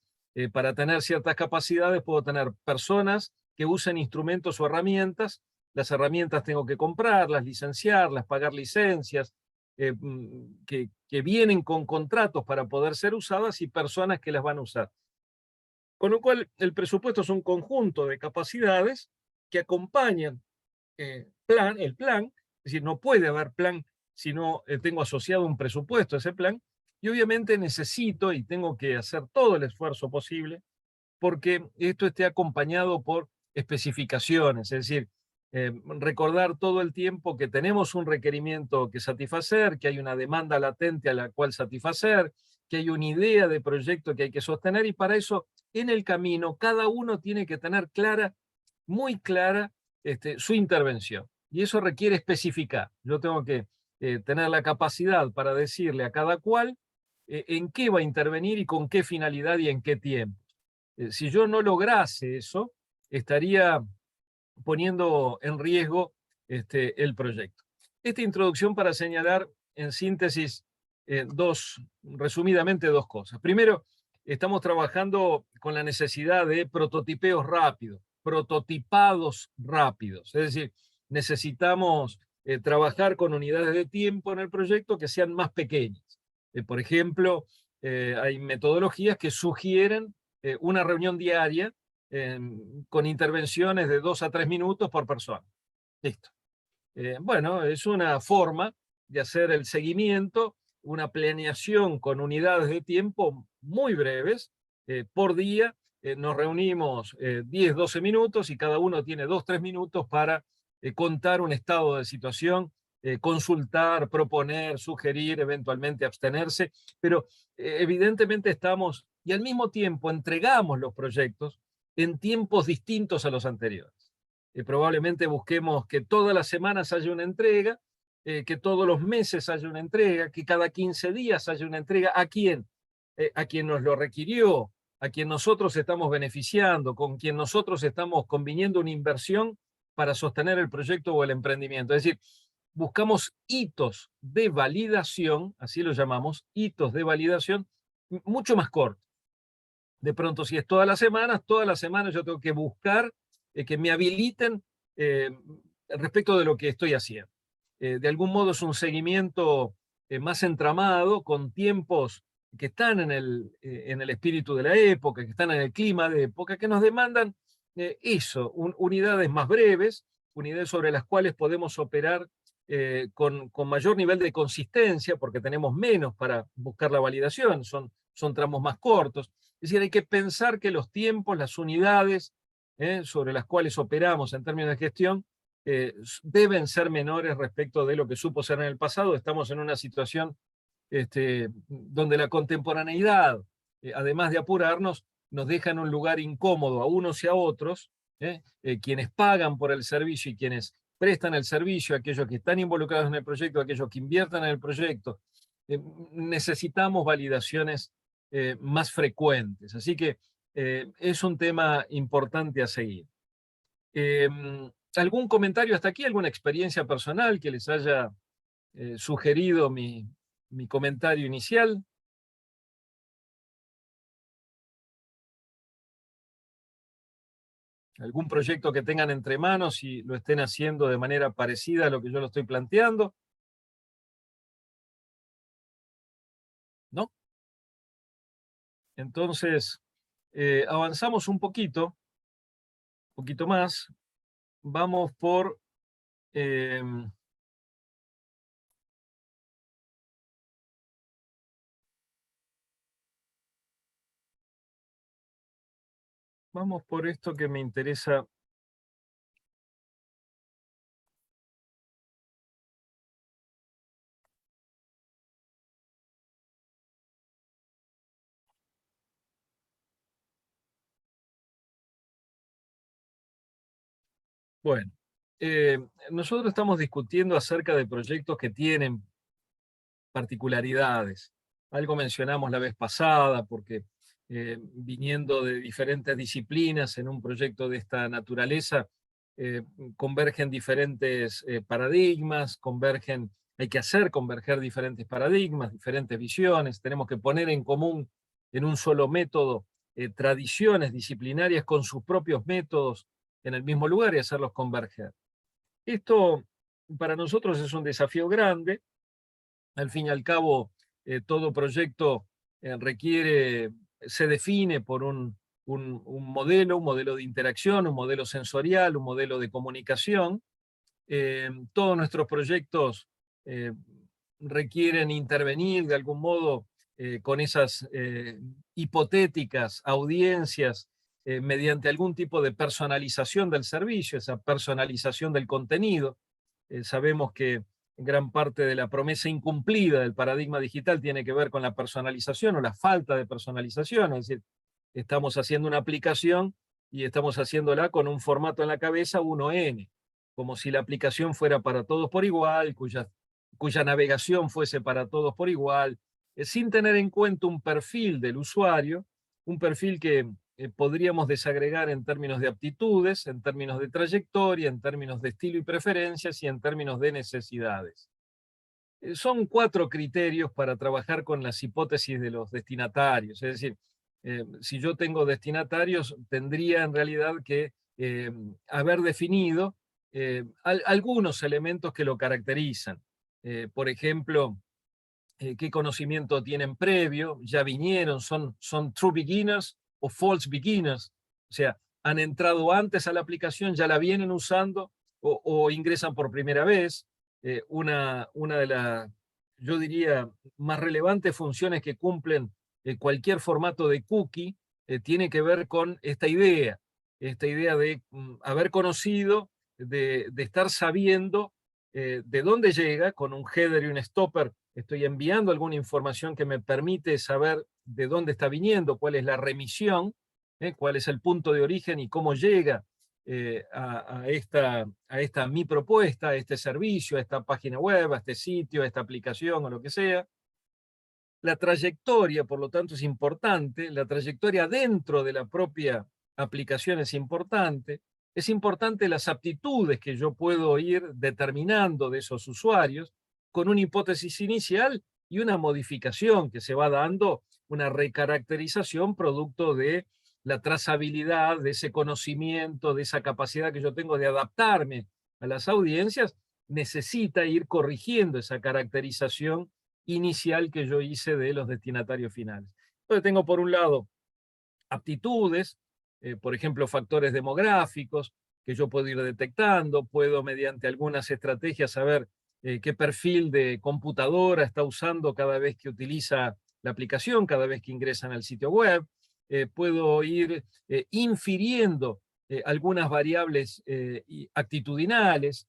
para tener ciertas capacidades puedo tener personas que usen instrumentos o herramientas. Las herramientas tengo que comprarlas, licenciarlas, pagar licencias, que vienen con contratos para poder ser usadas y personas que las van a usar. Con lo cual, el presupuesto es un conjunto de capacidades que acompañan el plan, es decir, no puede haber plan si no tengo asociado un presupuesto a ese plan, y obviamente necesito y tengo que hacer todo el esfuerzo posible porque esto esté acompañado por especificaciones, es decir, recordar todo el tiempo que tenemos un requerimiento que satisfacer, que hay una demanda latente a la cual satisfacer, que hay una idea de proyecto que hay que sostener, y para eso en el camino cada uno tiene que tener clara, muy clara, su intervención. Y eso requiere especificar. Yo tengo que tener la capacidad para decirle a cada cual en qué va a intervenir y con qué finalidad y en qué tiempo. Si yo no lograse eso, estaría poniendo en riesgo el proyecto. Esta introducción para señalar, en síntesis, resumidamente dos cosas. Primero, estamos trabajando con la necesidad de prototipeos rápidos, prototipados rápidos. Es decir, necesitamos trabajar con unidades de tiempo en el proyecto que sean más pequeñas. Por ejemplo, hay metodologías que sugieren una reunión diaria con intervenciones de 2 a 3 minutos por persona. Listo. Bueno, es una forma de hacer el seguimiento, una planeación con unidades de tiempo muy breves. Por día nos reunimos 10, 12 minutos y cada uno tiene 2, 3 minutos para contar un estado de situación, consultar, proponer, sugerir, eventualmente abstenerse, pero evidentemente estamos y al mismo tiempo entregamos los proyectos en tiempos distintos a los anteriores. Probablemente busquemos que todas las semanas haya una entrega, que todos los meses haya una entrega, que cada 15 días haya una entrega. ¿A quién? A quien nos lo requirió, a quien nosotros estamos beneficiando, con quien nosotros estamos conviniendo una inversión para sostener el proyecto o el emprendimiento. Es decir, buscamos hitos de validación, así lo llamamos, hitos de validación mucho más cortos. De pronto, si es todas las semanas yo tengo que buscar que me habiliten respecto de lo que estoy haciendo. De algún modo es un seguimiento más entramado, con tiempos que están en el espíritu de la época, que están en el clima de época, que nos demandan unidades más breves, unidades sobre las cuales podemos operar con mayor nivel de consistencia, porque tenemos menos para buscar la validación, son tramos más cortos. Es decir, hay que pensar que los tiempos, las unidades sobre las cuales operamos en términos de gestión, deben ser menores respecto de lo que supo ser en el pasado. Estamos en una situación donde la contemporaneidad, además de apurarnos, nos deja en un lugar incómodo a unos y a otros, quienes pagan por el servicio y quienes prestan el servicio, aquellos que están involucrados en el proyecto, aquellos que inviertan en el proyecto. Necesitamos validaciones más frecuentes. Así que es un tema importante a seguir. ¿Algún comentario hasta aquí? ¿Alguna experiencia personal que les haya sugerido mi comentario inicial? ¿Algún proyecto que tengan entre manos y lo estén haciendo de manera parecida a lo que yo lo estoy planteando? ¿No? Entonces, avanzamos un poquito más. Vamos por... vamos por esto que me interesa. Bueno, nosotros estamos discutiendo acerca de proyectos que tienen particularidades. Algo mencionamos la vez pasada, porque viniendo de diferentes disciplinas en un proyecto de esta naturaleza, convergen diferentes paradigmas, hay que hacer converger diferentes paradigmas, diferentes visiones, tenemos que poner en común en un solo método tradiciones disciplinarias con sus propios métodos en el mismo lugar y hacerlos converger. Esto para nosotros es un desafío grande. Al fin y al cabo, todo proyecto se define por un modelo de interacción, un modelo sensorial, un modelo de comunicación. Todos nuestros proyectos requieren intervenir de algún modo con esas hipotéticas audiencias mediante algún tipo de personalización del servicio, esa personalización del contenido. Sabemos que gran parte de la promesa incumplida del paradigma digital tiene que ver con la personalización o la falta de personalización, es decir, estamos haciendo una aplicación y estamos haciéndola con un formato en la cabeza 1N, como si la aplicación fuera para todos por igual, cuya navegación fuese para todos por igual, sin tener en cuenta un perfil del usuario, un perfil que podríamos desagregar en términos de aptitudes, en términos de trayectoria, en términos de estilo y preferencias y en términos de necesidades. Son 4 criterios para trabajar con las hipótesis de los destinatarios, es decir, si yo tengo destinatarios, tendría en realidad que haber definido algunos elementos que lo caracterizan. Por ejemplo, qué conocimiento tienen previo, ya vinieron, son true beginners o false beginners, o sea, han entrado antes a la aplicación, ya la vienen usando o ingresan por primera vez. Una de las, yo diría, más relevantes funciones que cumplen cualquier formato de cookie tiene que ver con esta idea de haber conocido, de estar sabiendo de dónde llega, con un header y un stopper estoy enviando alguna información que me permite saber de dónde está viniendo, cuál es la remisión, cuál es el punto de origen y cómo llega a esta mi propuesta, a este servicio, a esta página web, a este sitio, a esta aplicación o lo que sea. La trayectoria, por lo tanto, es importante, la trayectoria dentro de la propia aplicación es importante las aptitudes que yo puedo ir determinando de esos usuarios, con una hipótesis inicial y una modificación que se va dando, una recaracterización producto de la trazabilidad, de ese conocimiento, de esa capacidad que yo tengo de adaptarme a las audiencias, necesita ir corrigiendo esa caracterización inicial que yo hice de los destinatarios finales. Entonces tengo por un lado aptitudes, por ejemplo factores demográficos que yo puedo ir detectando, puedo mediante algunas estrategias saber qué perfil de computadora está usando cada vez que utiliza la aplicación, cada vez que ingresan al sitio web, puedo ir infiriendo algunas variables actitudinales,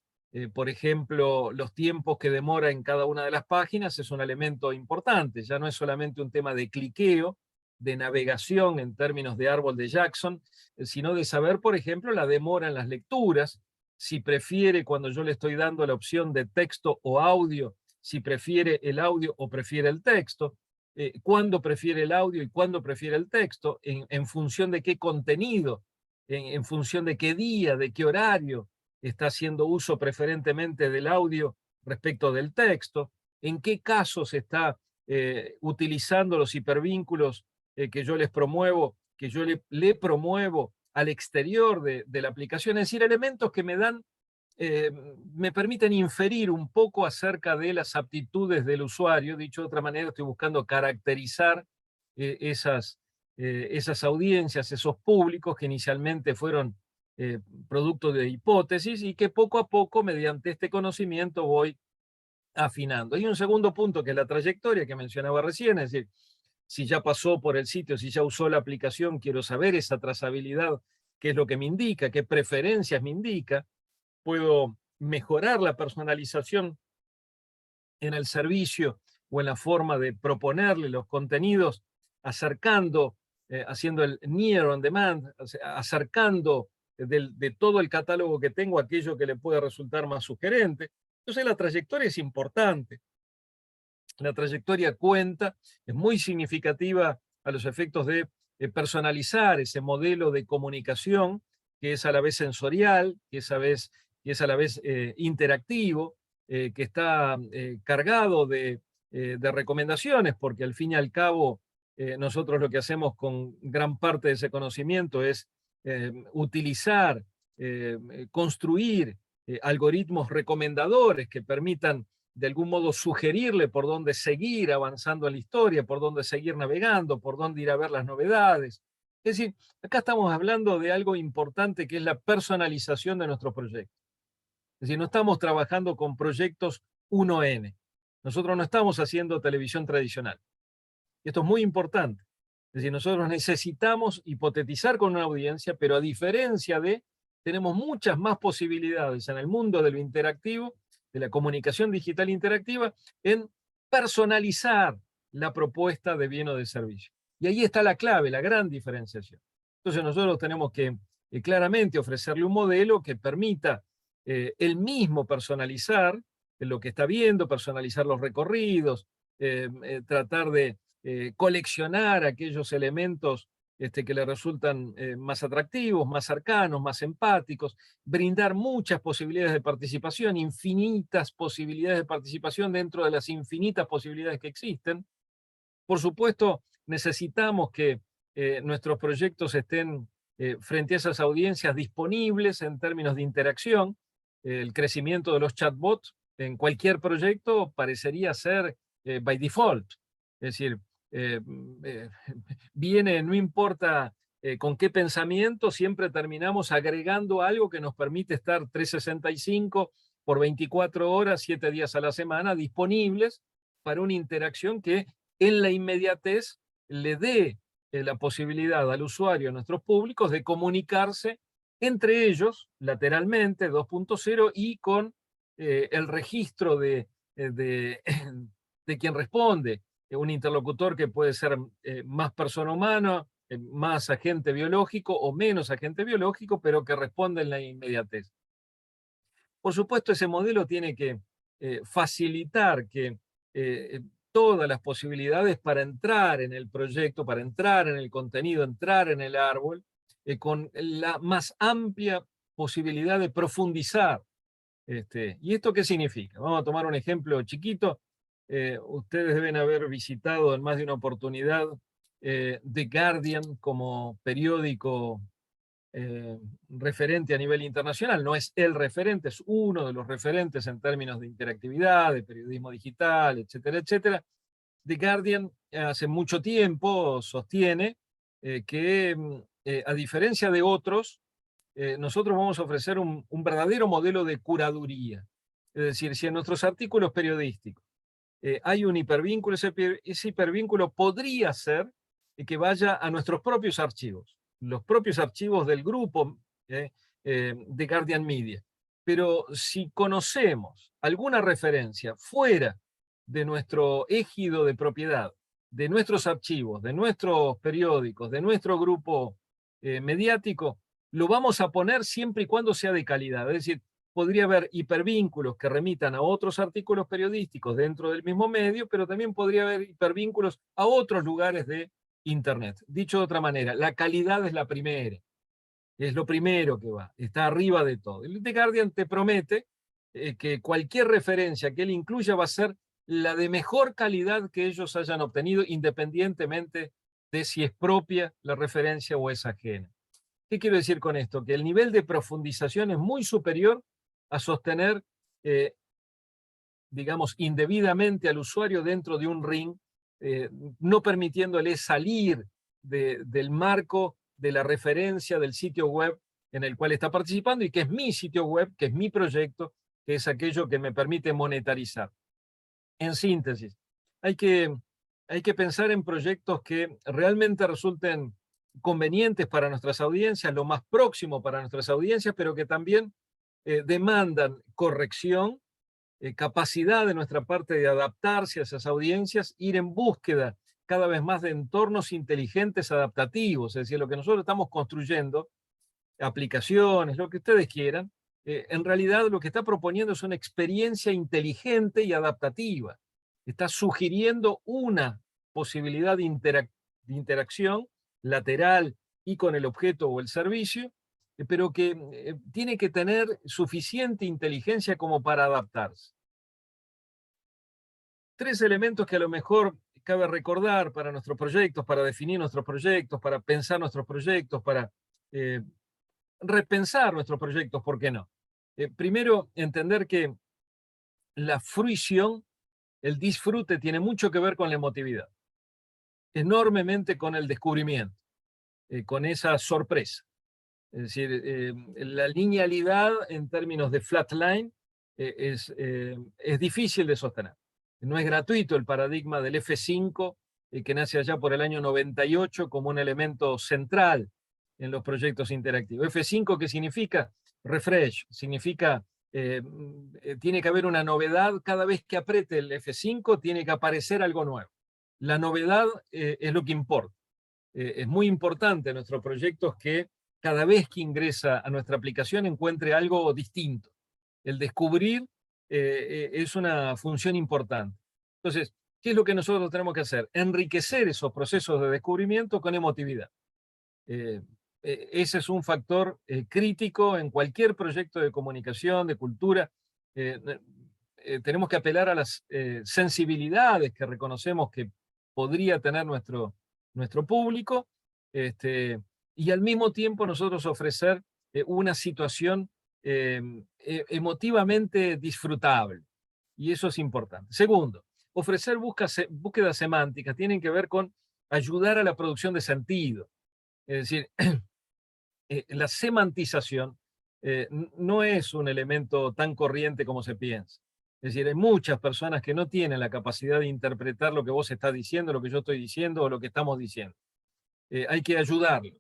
por ejemplo, los tiempos que demora en cada una de las páginas es un elemento importante, ya no es solamente un tema de cliqueo, de navegación en términos de árbol de Jackson, sino de saber, por ejemplo, la demora en las lecturas, si prefiere cuando yo le estoy dando la opción de texto o audio, si prefiere el audio o prefiere el texto, cuándo prefiere el audio y cuándo prefiere el texto, en función de qué contenido, en función de qué día, de qué horario está haciendo uso preferentemente del audio respecto del texto, en qué casos está utilizando los hipervínculos que yo les promuevo, que yo le promuevo al exterior de la aplicación, es decir, elementos que me permiten inferir un poco acerca de las aptitudes del usuario. Dicho de otra manera, estoy buscando caracterizar esas audiencias, esos públicos que inicialmente fueron producto de hipótesis y que poco a poco, mediante este conocimiento, voy afinando. Hay un segundo punto que es la trayectoria que mencionaba recién, es decir, si ya pasó por el sitio, si ya usó la aplicación, quiero saber esa trazabilidad, qué es lo que me indica, qué preferencias me indica, puedo mejorar la personalización en el servicio o en la forma de proponerle los contenidos, acercando, haciendo el near on demand, acercando de todo el catálogo que tengo aquello que le puede resultar más sugerente. Entonces la trayectoria es importante. La trayectoria cuenta, es muy significativa a los efectos de personalizar ese modelo de comunicación que es a la vez sensorial, que es a la vez interactivo, que está cargado de recomendaciones, porque al fin y al cabo nosotros lo que hacemos con gran parte de ese conocimiento es utilizar, construir algoritmos recomendadores que permitan de algún modo sugerirle por dónde seguir avanzando en la historia, por dónde seguir navegando, por dónde ir a ver las novedades. Es decir, acá estamos hablando de algo importante que es la personalización de nuestros proyectos. Es decir, no estamos trabajando con proyectos 1N. Nosotros no estamos haciendo televisión tradicional. Y esto es muy importante. Es decir, nosotros necesitamos hipotetizar con una audiencia, pero a diferencia tenemos muchas más posibilidades en el mundo de lo interactivo, de la comunicación digital interactiva, en personalizar la propuesta de bien o de servicio. Y ahí está la clave, la gran diferenciación. Entonces nosotros tenemos que claramente ofrecerle un modelo que permita él mismo personalizar lo que está viendo, personalizar los recorridos, tratar de coleccionar aquellos elementos que le resultan más atractivos, más cercanos, más empáticos, brindar muchas posibilidades de participación, infinitas posibilidades de participación dentro de las infinitas posibilidades que existen. Por supuesto, necesitamos que nuestros proyectos estén frente a esas audiencias disponibles en términos de interacción. El crecimiento de los chatbots en cualquier proyecto parecería ser by default. Es decir, viene, no importa con qué pensamiento, siempre terminamos agregando algo que nos permite estar 365 por 24 horas, 7 días a la semana, disponibles para una interacción que en la inmediatez le dé la posibilidad al usuario, a nuestros públicos, de comunicarse entre ellos, lateralmente, 2.0, y con el registro de quien responde, un interlocutor que puede ser más persona humana, más agente biológico o menos agente biológico, pero que responde en la inmediatez. Por supuesto, ese modelo tiene que facilitar que todas las posibilidades para entrar en el proyecto, para entrar en el contenido, entrar en el árbol, con la más amplia posibilidad de profundizar. ¿Y esto qué significa? Vamos a tomar un ejemplo chiquito. Ustedes deben haber visitado en más de una oportunidad The Guardian como periódico referente a nivel internacional. No es el referente, es uno de los referentes en términos de interactividad, de periodismo digital, etcétera, etcétera. The Guardian hace mucho tiempo sostiene que a diferencia de otros, nosotros vamos a ofrecer un verdadero modelo de curaduría. Es decir, si en nuestros artículos periodísticos hay un hipervínculo, ese hipervínculo podría ser que vaya a nuestros propios archivos, los propios archivos del grupo de Guardian Media. Pero si conocemos alguna referencia fuera de nuestro ejido de propiedad, de nuestros archivos, de nuestros periódicos, de nuestro grupo mediático, lo vamos a poner siempre y cuando sea de calidad. Es decir, podría haber hipervínculos que remitan a otros artículos periodísticos dentro del mismo medio, pero también podría haber hipervínculos a otros lugares de Internet. Dicho de otra manera, la calidad es la primera. Es lo primero que va, está arriba de todo. El The Guardian te promete que cualquier referencia que él incluya va a ser la de mejor calidad que ellos hayan obtenido, independientemente de si es propia la referencia o es ajena. ¿Qué quiero decir con esto? Que el nivel de profundización es muy superior a sostener, digamos, indebidamente al usuario dentro de un ring, no permitiéndole salir del marco de la referencia del sitio web en el cual está participando y que es mi sitio web, que es mi proyecto, que es aquello que me permite monetarizar. En síntesis, hay que pensar en proyectos que realmente resulten convenientes para nuestras audiencias, lo más próximo para nuestras audiencias, pero que también demandan corrección, capacidad de nuestra parte de adaptarse a esas audiencias, ir en búsqueda cada vez más de entornos inteligentes adaptativos. Es decir, lo que nosotros estamos construyendo aplicaciones, lo que ustedes quieran, en realidad lo que está proponiendo es una experiencia inteligente y adaptativa. Está sugiriendo una posibilidad de interacción lateral y con el objeto o el servicio, pero que tiene que tener suficiente inteligencia como para adaptarse. 3 elementos que a lo mejor cabe recordar para nuestros proyectos, para definir nuestros proyectos, para pensar nuestros proyectos, para repensar nuestros proyectos, ¿por qué no? Primero, entender que la fruición, el disfrute, tiene mucho que ver con la emotividad, enormemente con el descubrimiento, con esa sorpresa. Es decir, la linealidad en términos de flatline es difícil de sostener. No es gratuito el paradigma del F5, que nace allá por el año 98 como un elemento central en los proyectos interactivos. F5, ¿qué significa? Refresh, significa tiene que haber una novedad cada vez que apriete el F5, tiene que aparecer algo nuevo. La novedad es lo que importa. Es muy importante en nuestros proyectos que cada vez que ingresa a nuestra aplicación encuentre algo distinto. El descubrir es una función importante. Entonces, ¿qué es lo que nosotros tenemos que hacer? Enriquecer esos procesos de descubrimiento con emotividad. Ese es un factor crítico en cualquier proyecto de comunicación, de cultura. Tenemos que apelar a las sensibilidades que reconocemos que podría tener nuestro público, y al mismo tiempo nosotros ofrecer una situación emotivamente disfrutable. Y eso es importante. Segundo, ofrecer búsquedas semánticas tienen que ver con ayudar a la producción de sentido. Es decir, la semantización no es un elemento tan corriente como se piensa. Es decir, hay muchas personas que no tienen la capacidad de interpretar lo que vos estás diciendo, lo que yo estoy diciendo o lo que estamos diciendo. Hay que ayudarlo.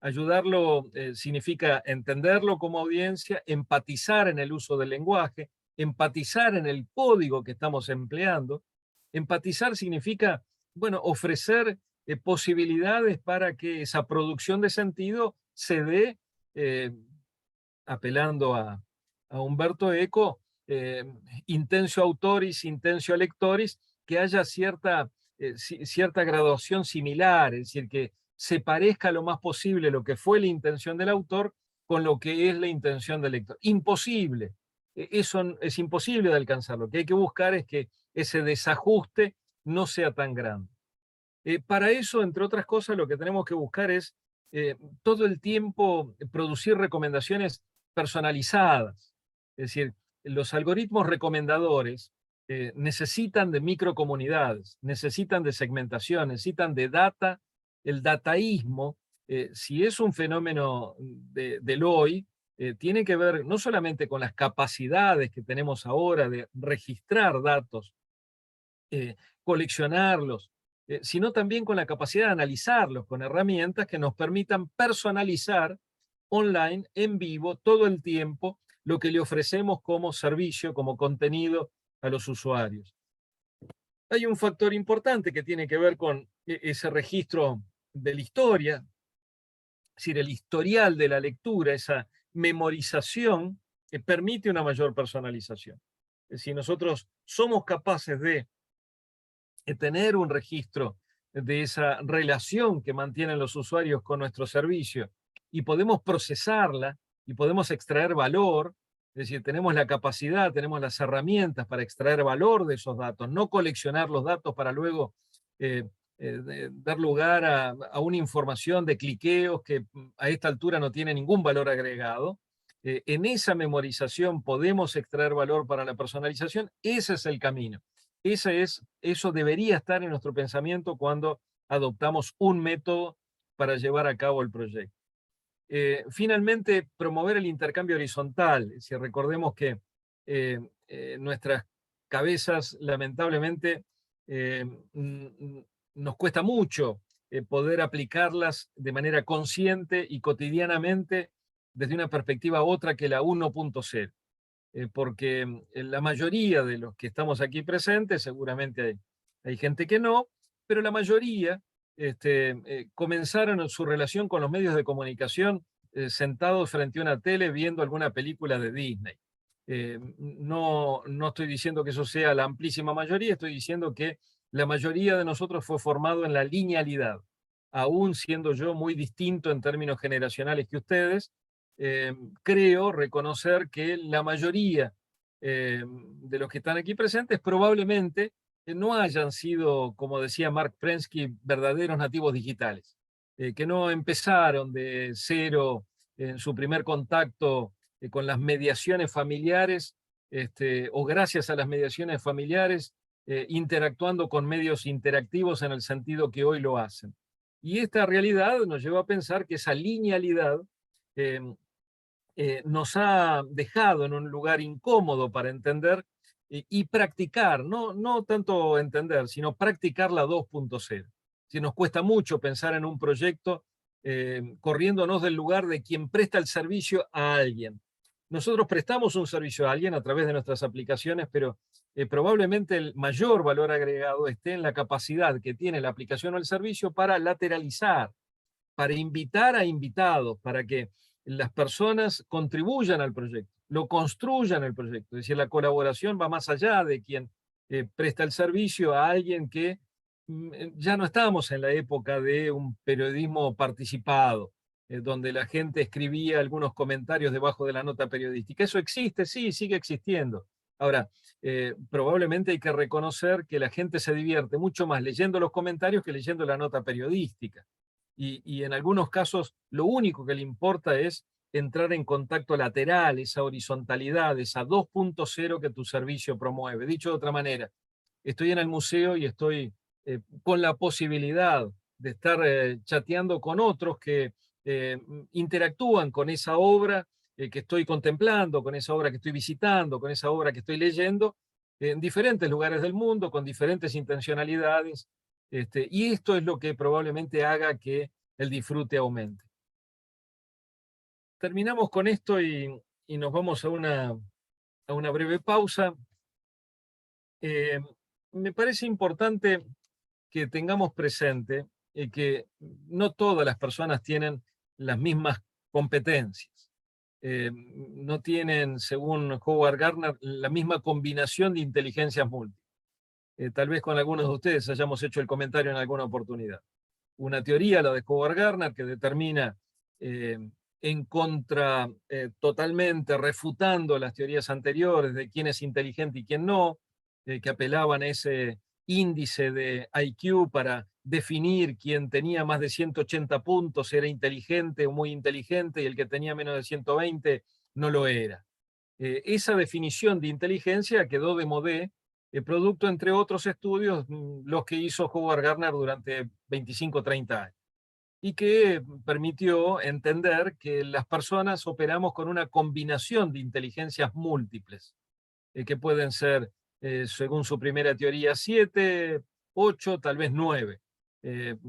Ayudarlo significa entenderlo como audiencia, empatizar en el uso del lenguaje, empatizar en el código que estamos empleando. Empatizar significa, bueno, ofrecer posibilidades para que esa producción de sentido se dé, apelando a Umberto Eco, intensio autoris, intensio lectoris, que haya cierta graduación similar, es decir, que se parezca lo más posible lo que fue la intención del autor con lo que es la intención del lector. Imposible. Eso es imposible de alcanzar. Lo que hay que buscar es que ese desajuste no sea tan grande. Para eso, entre otras cosas, lo que tenemos que buscar es todo el tiempo producir recomendaciones personalizadas. Es decir, los algoritmos recomendadores necesitan de microcomunidades, necesitan de segmentación, necesitan de data. El dataísmo, si es un fenómeno del hoy, tiene que ver no solamente con las capacidades que tenemos ahora de registrar datos, coleccionarlos, sino también con la capacidad de analizarlos con herramientas que nos permitan personalizar online, en vivo, todo el tiempo, lo que le ofrecemos como servicio, como contenido a los usuarios. Hay un factor importante que tiene que ver con ese registro de la historia, es decir, el historial de la lectura, esa memorización que permite una mayor personalización. Si nosotros somos capaces de tener un registro de esa relación que mantienen los usuarios con nuestro servicio y podemos procesarla y podemos extraer valor, es decir, tenemos la capacidad, tenemos las herramientas para extraer valor de esos datos, no coleccionar los datos para luego dar lugar a una información de cliqueos que a esta altura no tiene ningún valor agregado. En esa memorización podemos extraer valor para la personalización. Ese es el camino. Eso debería estar en nuestro pensamiento cuando adoptamos un método para llevar a cabo el proyecto. Finalmente, promover el intercambio horizontal. Si recordemos que nuestras cabezas, lamentablemente, nos cuesta mucho poder aplicarlas de manera consciente y cotidianamente desde una perspectiva otra que la 1.0. Porque la mayoría de los que estamos aquí presentes, seguramente hay gente que no, pero la mayoría comenzaron su relación con los medios de comunicación sentados frente a una tele viendo alguna película de Disney. No estoy diciendo que eso sea la amplísima mayoría, estoy diciendo que la mayoría de nosotros fue formado en la linealidad, aún siendo yo muy distinto en términos generacionales que ustedes. Creo reconocer que la mayoría de los que están aquí presentes probablemente no hayan sido, como decía Mark Prensky, verdaderos nativos digitales, que no empezaron de cero en su primer contacto con las mediaciones familiares, o gracias a las mediaciones familiares, interactuando con medios interactivos en el sentido que hoy lo hacen. Y esta realidad nos lleva a pensar que esa linealidad nos ha dejado en un lugar incómodo para entender y practicar, no tanto entender, sino practicar la 2.0. Si nos cuesta mucho pensar en un proyecto corriéndonos del lugar de quien presta el servicio a alguien. Nosotros prestamos un servicio a alguien a través de nuestras aplicaciones, pero probablemente el mayor valor agregado esté en la capacidad que tiene la aplicación o el servicio para lateralizar, para invitar a invitados, para que las personas contribuyan al proyecto, lo construyan el proyecto. Es decir, la colaboración va más allá de quien presta el servicio a alguien que ya no estamos en la época de un periodismo participado, donde la gente escribía algunos comentarios debajo de la nota periodística. Eso existe, sí, sigue existiendo. Ahora, probablemente hay que reconocer que la gente se divierte mucho más leyendo los comentarios que leyendo la nota periodística. Y en algunos casos lo único que le importa es entrar en contacto lateral, esa horizontalidad, esa 2.0 que tu servicio promueve. Dicho de otra manera, estoy en el museo y estoy con la posibilidad de estar chateando con otros que interactúan con esa obra que estoy contemplando, con esa obra que estoy visitando, con esa obra que estoy leyendo, en diferentes lugares del mundo, con diferentes intencionalidades. Y esto es lo que probablemente haga que el disfrute aumente. Terminamos con esto y nos vamos a una breve pausa. Me parece importante que tengamos presente que no todas las personas tienen las mismas competencias. No tienen, según Howard Gardner, la misma combinación de inteligencias múltiples. Tal vez con algunos de ustedes hayamos hecho el comentario en alguna oportunidad. Una teoría, la de Howard Gardner, que determina en contra, totalmente refutando las teorías anteriores de quién es inteligente y quién no, que apelaban a ese índice de IQ para definir quién tenía más de 180 puntos era inteligente o muy inteligente y el que tenía menos de 120 no lo era. Esa definición de inteligencia quedó de modé, producto, entre otros estudios, los que hizo Howard Gardner durante 25 o 30 años, y que permitió entender que las personas operamos con una combinación de inteligencias múltiples, que pueden ser, según su primera teoría, 7, 8, tal vez 9.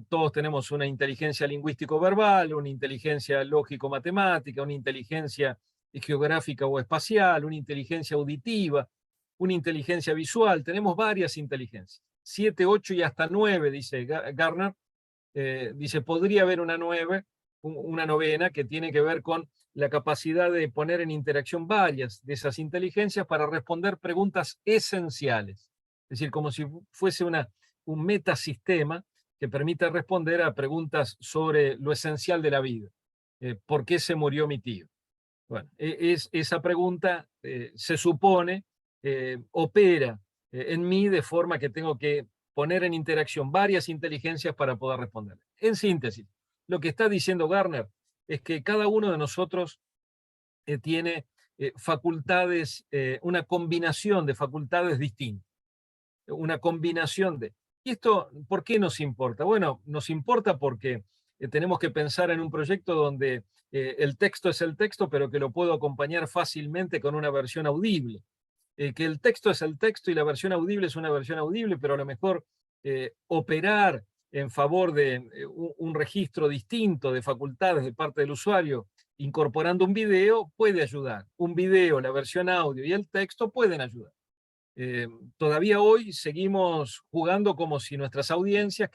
Todos tenemos una inteligencia lingüístico-verbal, una inteligencia lógico-matemática, una inteligencia geográfica o espacial, una inteligencia auditiva, una inteligencia visual. Tenemos varias inteligencias. 7, 8 y hasta 9, dice Gardner. Dice, podría haber una novena que tiene que ver con la capacidad de poner en interacción varias de esas inteligencias para responder preguntas esenciales. Es decir, como si fuese un metasistema que permita responder a preguntas sobre lo esencial de la vida. ¿Por qué se murió mi tío? Bueno, esa pregunta se supone opera en mí de forma que tengo que poner en interacción varias inteligencias para poder responder. En síntesis, lo que está diciendo Gardner es que cada uno de nosotros tiene facultades, una combinación de facultades distintas, una combinación de... ¿Y esto por qué nos importa? Bueno, nos importa porque tenemos que pensar en un proyecto donde el texto es el texto, pero que lo puedo acompañar fácilmente con una versión audible. Que el texto es el texto y la versión audible es una versión audible, pero a lo mejor operar en favor de un registro distinto de facultades de parte del usuario, incorporando un video, puede ayudar. Un video, la versión audio y el texto pueden ayudar. Todavía hoy seguimos jugando como si nuestras audiencias,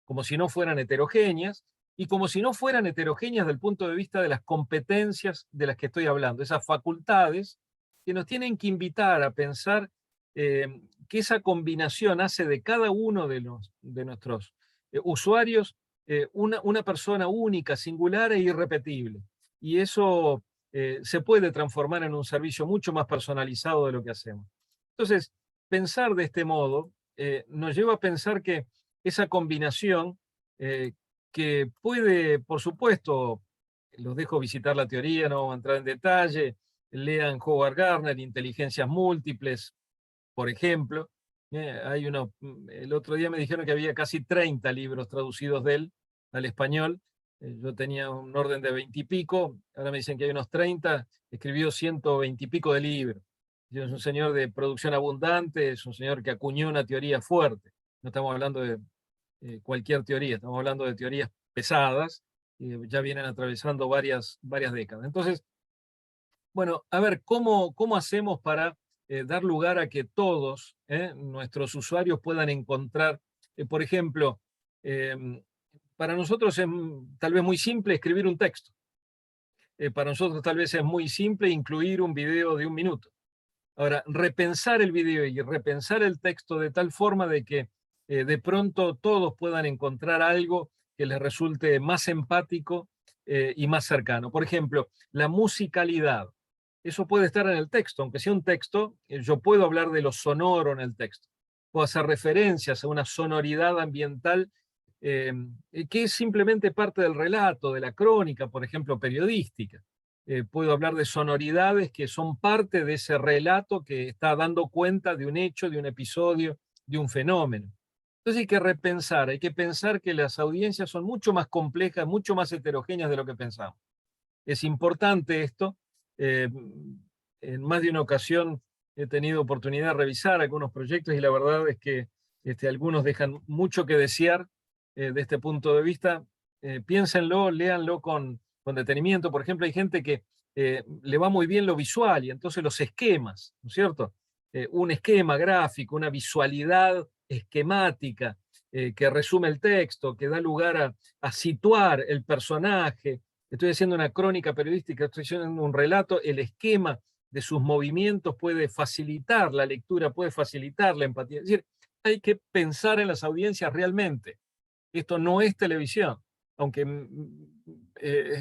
como si no fueran heterogéneas, y como si no fueran heterogéneas desde el punto de vista de las competencias de las que estoy hablando, esas facultades que nos tienen que invitar a pensar que esa combinación hace de cada uno de nuestros usuarios una persona única, singular e irrepetible. Y eso se puede transformar en un servicio mucho más personalizado de lo que hacemos. Entonces, pensar de este modo nos lleva a pensar que esa combinación que puede, por supuesto, los dejo visitar la teoría, no vamos a entrar en detalle, lean Howard Gardner, Inteligencias Múltiples, por ejemplo. El otro día me dijeron que había casi 30 libros traducidos de él al español. Yo tenía un orden de 20 y pico, ahora me dicen que hay unos 30, escribió 120 y pico de libros. Es un señor de producción abundante, es un señor que acuñó una teoría fuerte. No estamos hablando de cualquier teoría, estamos hablando de teorías pesadas, que ya vienen atravesando varias décadas. Entonces, bueno, a ver, ¿cómo hacemos para dar lugar a que todos nuestros usuarios puedan encontrar, por ejemplo, para nosotros es tal vez muy simple escribir un texto. Para nosotros tal vez es muy simple incluir un video de 1 minuto. Ahora, repensar el video y repensar el texto de tal forma de que de pronto todos puedan encontrar algo que les resulte más empático y más cercano. Por ejemplo, la musicalidad. Eso puede estar en el texto, aunque sea un texto, yo puedo hablar de lo sonoro en el texto. Puedo hacer referencias a una sonoridad ambiental que es simplemente parte del relato, de la crónica, por ejemplo, periodística. Puedo hablar de sonoridades que son parte de ese relato que está dando cuenta de un hecho, de un episodio, de un fenómeno. Entonces hay que repensar, hay que pensar que las audiencias son mucho más complejas, mucho más heterogéneas de lo que pensamos. Es importante esto. En más de una ocasión he tenido oportunidad de revisar algunos proyectos y la verdad es que algunos dejan mucho que desear de este punto de vista. Piénsenlo, léanlo con detenimiento. Por ejemplo, hay gente que le va muy bien lo visual y entonces los esquemas, ¿no es cierto? Un esquema gráfico, una visualidad esquemática que resume el texto, que da lugar a situar el personaje. Estoy haciendo una crónica periodística, estoy haciendo un relato, el esquema de sus movimientos puede facilitar la lectura, puede facilitar la empatía. Es decir, hay que pensar en las audiencias realmente. Esto no es televisión. Aunque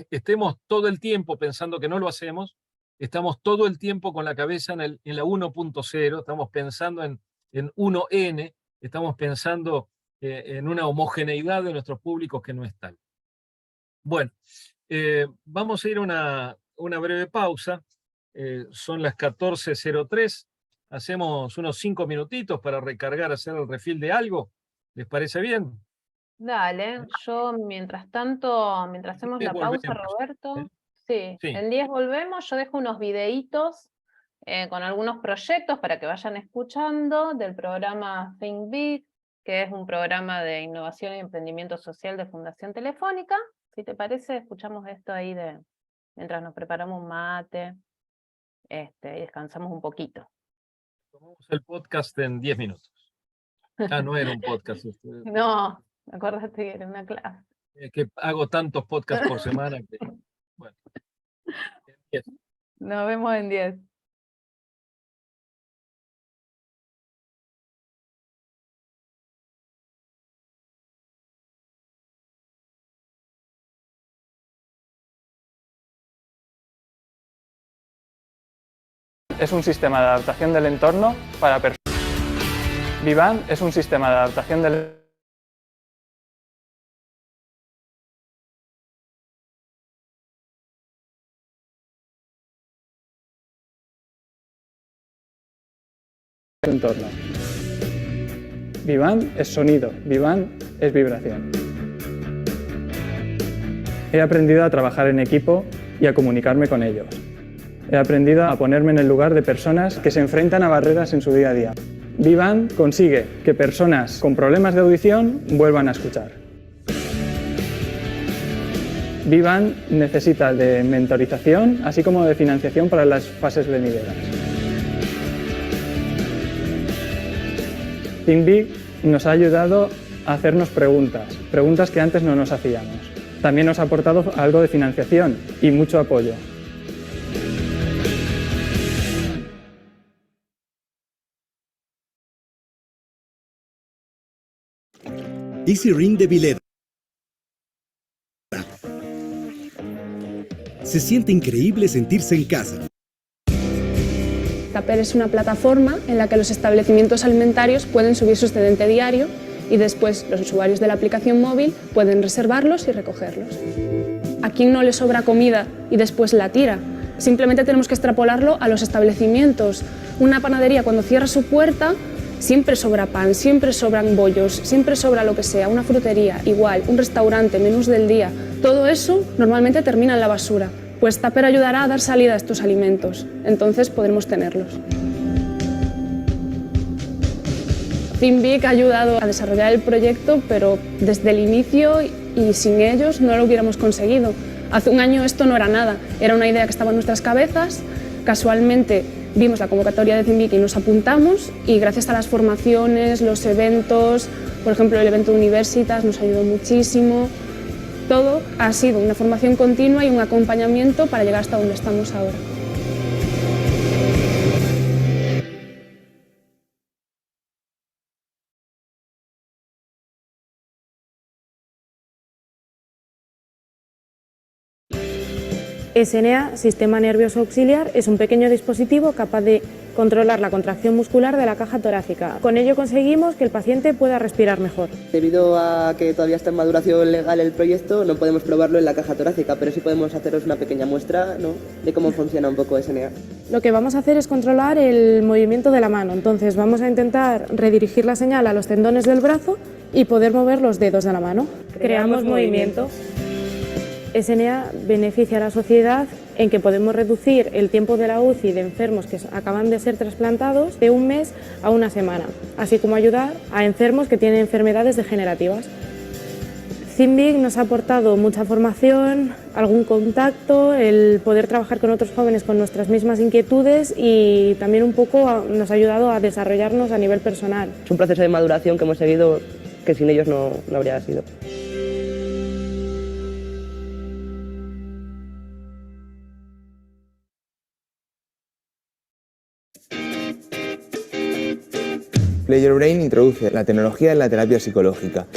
estemos todo el tiempo pensando que no lo hacemos, estamos todo el tiempo con la cabeza en la 1.0, estamos pensando en 1N, estamos pensando en una homogeneidad de nuestros públicos que no es tal. Bueno, vamos a ir a una breve pausa. Son las 14:03. Hacemos unos 5 minutitos para recargar, hacer el refill de algo. ¿Les parece bien? Dale, yo mientras tanto, mientras hacemos la pausa, Roberto, sí, en 10 volvemos, yo dejo unos videitos con algunos proyectos para que vayan escuchando del programa Think Big, que es un programa de innovación y emprendimiento social de Fundación Telefónica. Si te parece, escuchamos esto ahí mientras nos preparamos un mate y descansamos un poquito. Tomamos el podcast en 10 minutos. Ah, no era un podcast. No. Acuérdate que era una clase. Es que hago tantos podcasts por semana que, bueno. Nos vemos en 10. Es un sistema de adaptación del entorno para personas. Vivan es un sistema de adaptación del entorno. Vivan es sonido, Vivan es vibración. He aprendido a trabajar en equipo y a comunicarme con ellos. He aprendido a ponerme en el lugar de personas que se enfrentan a barreras en su día a día. Vivan consigue que personas con problemas de audición vuelvan a escuchar. Vivan necesita de mentorización, así como de financiación para las fases venideras. Think Big nos ha ayudado a hacernos preguntas que antes no nos hacíamos. También nos ha aportado algo de financiación y mucho apoyo. Easy Ring de Vileda. Se siente increíble sentirse en casa. Tupper es una plataforma en la que los establecimientos alimentarios pueden subir su excedente diario y después los usuarios de la aplicación móvil pueden reservarlos y recogerlos. ¿A quién no le sobra comida y después la tira? Simplemente tenemos que extrapolarlo a los establecimientos. Una panadería cuando cierra su puerta siempre sobra pan, siempre sobran bollos, siempre sobra lo que sea. Una frutería, igual, un restaurante, menús del día. Todo eso normalmente termina en la basura. Pues Tupper ayudará a dar salida a estos alimentos. Entonces podremos tenerlos. ThinkBig ha ayudado a desarrollar el proyecto, pero desde el inicio y sin ellos no lo hubiéramos conseguido. Hace un año esto no era nada, era una idea que estaba en nuestras cabezas. Casualmente vimos la convocatoria de ThinkBig y nos apuntamos, y gracias a las formaciones, los eventos, por ejemplo el evento de Universitas nos ayudó muchísimo. Todo ha sido una formación continua y un acompañamiento para llegar hasta donde estamos ahora. SNA, Sistema Nervioso Auxiliar, es un pequeño dispositivo capaz de controlar la contracción muscular de la caja torácica. Con ello conseguimos que el paciente pueda respirar mejor. Debido a que todavía está en maduración legal el proyecto, no podemos probarlo en la caja torácica, pero sí podemos haceros una pequeña muestra, ¿no?, de cómo funciona un poco SNA. Lo que vamos a hacer es controlar el movimiento de la mano. Entonces vamos a intentar redirigir la señal a los tendones del brazo y poder mover los dedos de la mano. Creamos movimiento. SNA beneficia a la sociedad en que podemos reducir el tiempo de la UCI de enfermos que acaban de ser trasplantados de 1 mes a 1 semana, así como ayudar a enfermos que tienen enfermedades degenerativas. ThinkBig nos ha aportado mucha formación, algún contacto, el poder trabajar con otros jóvenes con nuestras mismas inquietudes, y también un poco nos ha ayudado a desarrollarnos a nivel personal. Es un proceso de maduración que hemos seguido que sin ellos no habría sido. PlayerBrain introduce la tecnología en la terapia psicológica.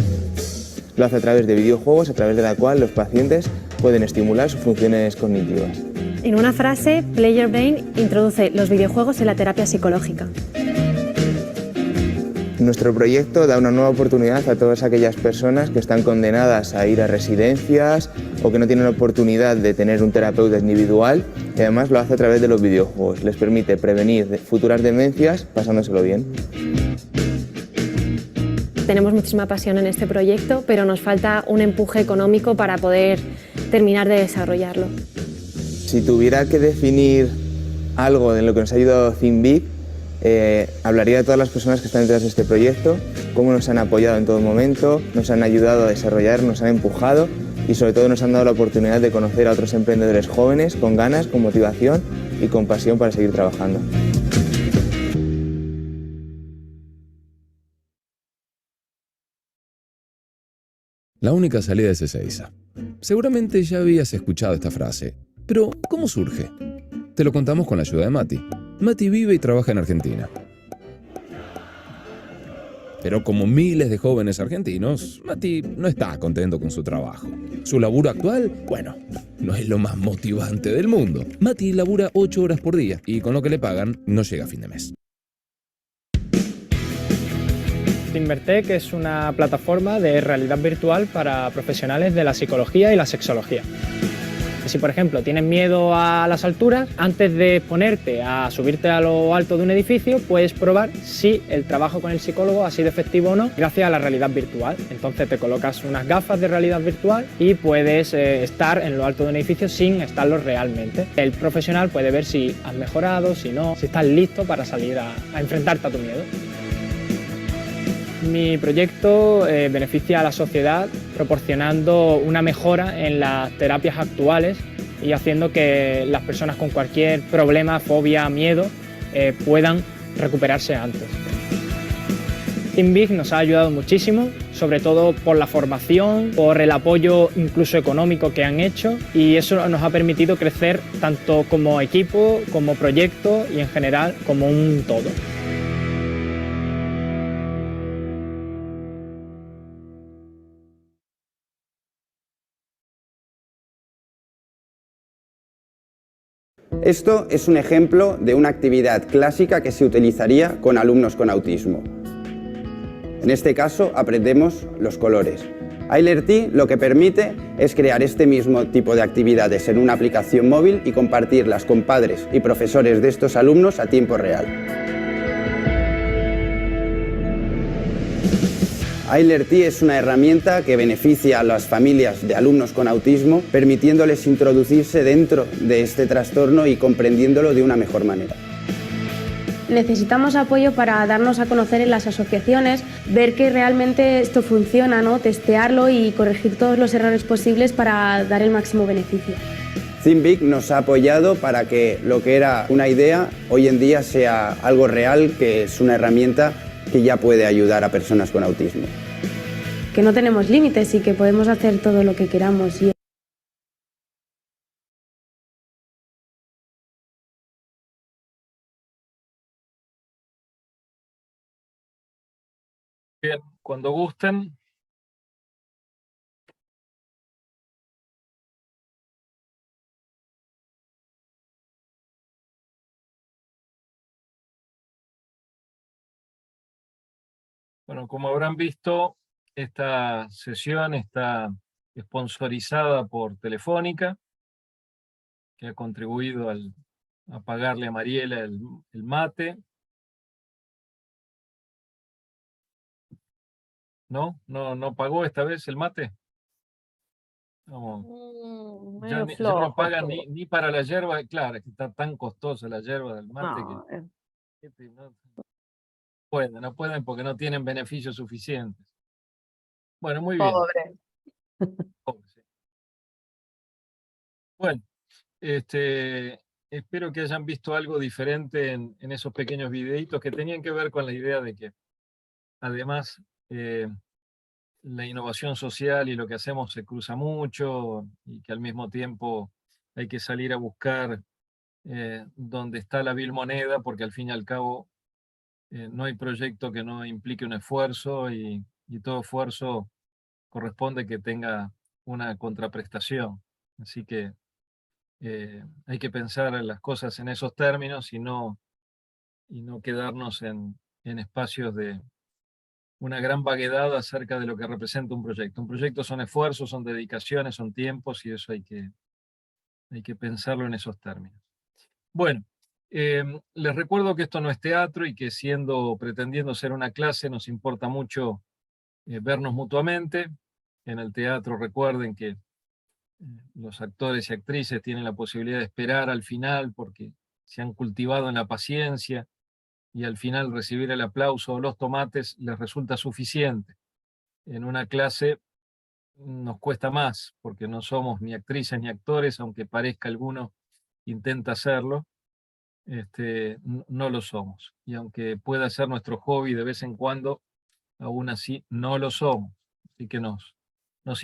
Lo hace a través de videojuegos, a través de la cual los pacientes pueden estimular sus funciones cognitivas. En una frase, PlayerBrain introduce los videojuegos en la terapia psicológica. Nuestro proyecto da una nueva oportunidad a todas aquellas personas que están condenadas a ir a residencias o que no tienen oportunidad de tener un terapeuta individual, y además lo hace a través de los videojuegos. Les permite prevenir futuras demencias pasándoselo bien. Tenemos muchísima pasión en este proyecto, pero nos falta un empuje económico para poder terminar de desarrollarlo. Si tuviera que definir algo en lo que nos ha ayudado ThinkBig, hablaría de todas las personas que están detrás de este proyecto, cómo nos han apoyado en todo momento, nos han ayudado a desarrollar, nos han empujado y sobre todo nos han dado la oportunidad de conocer a otros emprendedores jóvenes con ganas, con motivación y con pasión para seguir trabajando. La única salida es Ezeiza. Seguramente ya habías escuchado esta frase, pero ¿cómo surge? Te lo contamos con la ayuda de Mati. Mati vive y trabaja en Argentina. Pero como miles de jóvenes argentinos, Mati no está contento con su trabajo. Su laburo actual, bueno, no es lo más motivante del mundo. Mati labura 8 horas por día y con lo que le pagan no llega a fin de mes. Inmertec es una plataforma de realidad virtual para profesionales de la psicología y la sexología. Si, por ejemplo, tienes miedo a las alturas, antes de ponerte a subirte a lo alto de un edificio, puedes probar si el trabajo con el psicólogo ha sido efectivo o no gracias a la realidad virtual. Entonces te colocas unas gafas de realidad virtual y puedes estar en lo alto de un edificio sin estarlo realmente. El profesional puede ver si has mejorado, si no, si estás listo para salir a enfrentarte a tu miedo. Mi proyecto beneficia a la sociedad proporcionando una mejora en las terapias actuales y haciendo que las personas con cualquier problema, fobia, miedo puedan recuperarse antes. ThinkBig nos ha ayudado muchísimo, sobre todo por la formación, por el apoyo incluso económico que han hecho, y eso nos ha permitido crecer tanto como equipo, como proyecto y en general como un todo. Esto es un ejemplo de una actividad clásica que se utilizaría con alumnos con autismo. En este caso aprendemos los colores. iLearnT lo que permite es crear este mismo tipo de actividades en una aplicación móvil y compartirlas con padres y profesores de estos alumnos a tiempo real. iLearnT es una herramienta que beneficia a las familias de alumnos con autismo, permitiéndoles introducirse dentro de este trastorno y comprendiéndolo de una mejor manera. Necesitamos apoyo para darnos a conocer en las asociaciones, ver que realmente esto funciona, ¿no? Testearlo y corregir todos los errores posibles para dar el máximo beneficio. ThinkBig nos ha apoyado para que lo que era una idea hoy en día sea algo real, que es una herramienta que ya puede ayudar a personas con autismo. Que no tenemos límites y que podemos hacer todo lo que queramos. Bien, cuando gusten. Bueno, como habrán visto, esta sesión está sponsorizada por Telefónica, que ha contribuido a pagarle a Mariela el mate. ¿No pagó esta vez el mate? No, ya no pagan ni para la yerba, claro, es que está tan costosa la yerba del mate que no pueden porque no tienen beneficios suficientes. Bueno, muy bien. Pobre. Pobre, sí. Bueno, espero que hayan visto algo diferente en esos pequeños videitos que tenían que ver con la idea de que además la innovación social y lo que hacemos se cruza mucho y que al mismo tiempo hay que salir a buscar dónde está la vil moneda, porque al fin y al cabo no hay proyecto que no implique un esfuerzo y todo esfuerzo corresponde que tenga una contraprestación. Así que hay que pensar en las cosas en esos términos y no quedarnos en espacios de una gran vaguedad acerca de lo que representa un proyecto. Un proyecto son esfuerzos, son dedicaciones, son tiempos, y eso hay que pensarlo en esos términos. Bueno, les recuerdo que esto no es teatro y que pretendiendo ser una clase nos importa mucho vernos mutuamente. En el teatro recuerden que los actores y actrices tienen la posibilidad de esperar al final porque se han cultivado en la paciencia, y al final recibir el aplauso o los tomates les resulta suficiente. En una clase nos cuesta más, porque no somos ni actrices ni actores, aunque parezca alguno intenta hacerlo, no lo somos. Y aunque pueda ser nuestro hobby de vez en cuando, aún así no lo somos. Así que nos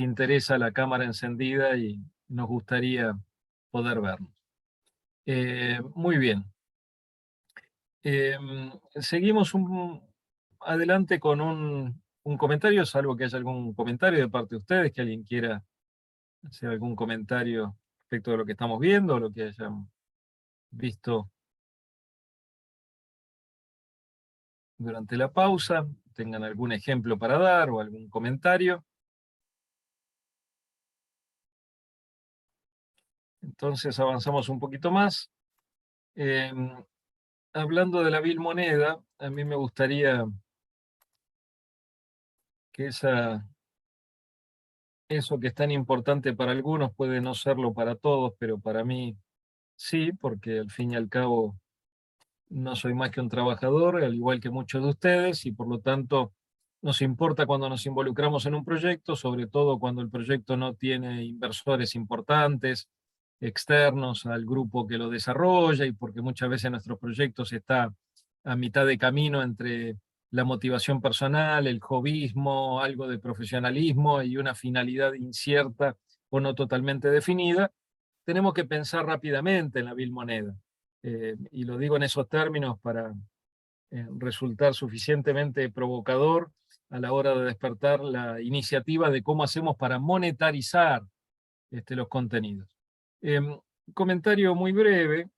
interesa la cámara encendida y nos gustaría poder vernos. Muy bien. Seguimos adelante con un comentario, salvo que haya algún comentario de parte de ustedes, que alguien quiera hacer algún comentario respecto de lo que estamos viendo, o lo que hayan visto durante la pausa, tengan algún ejemplo para dar o algún comentario. Entonces avanzamos un poquito más. Hablando de la vil moneda, a mí me gustaría que eso que es tan importante para algunos puede no serlo para todos, pero para mí sí, porque al fin y al cabo no soy más que un trabajador, al igual que muchos de ustedes, y por lo tanto nos importa cuando nos involucramos en un proyecto, sobre todo cuando el proyecto no tiene inversores importantes, externos al grupo que lo desarrolla, y porque muchas veces nuestros proyectos está a mitad de camino entre la motivación personal, el hobbyismo, algo de profesionalismo y una finalidad incierta o no totalmente definida, tenemos que pensar rápidamente en la vil moneda. Y lo digo en esos términos para resultar suficientemente provocador a la hora de despertar la iniciativa de cómo hacemos para monetarizar los contenidos. Comentario muy breve,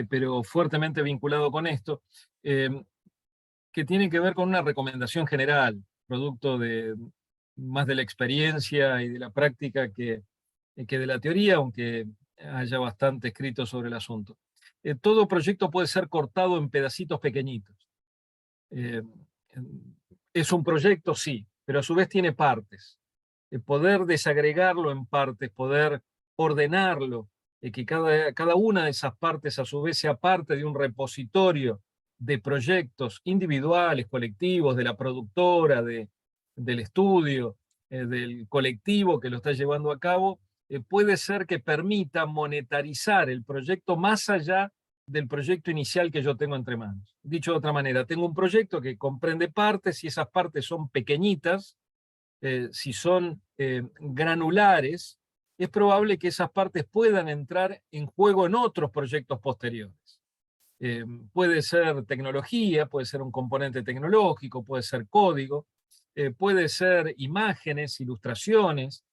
pero fuertemente vinculado con esto, que tiene que ver con una recomendación general, producto más de la experiencia y de la práctica que de la teoría, aunque haya bastante escrito sobre el asunto. Todo proyecto puede ser cortado en pedacitos pequeñitos. Es un proyecto, sí, pero a su vez tiene partes. Poder desagregarlo en partes, poder ordenarlo, que cada una de esas partes a su vez sea parte de un repositorio de proyectos individuales, colectivos, de la productora, del estudio, del colectivo que lo está llevando a cabo, puede ser que permita monetarizar el proyecto más allá del proyecto inicial que yo tengo entre manos. Dicho de otra manera, tengo un proyecto que comprende partes y esas partes son pequeñitas, si son granulares, es probable que esas partes puedan entrar en juego en otros proyectos posteriores. Puede ser tecnología, puede ser un componente tecnológico, puede ser código, puede ser imágenes, ilustraciones,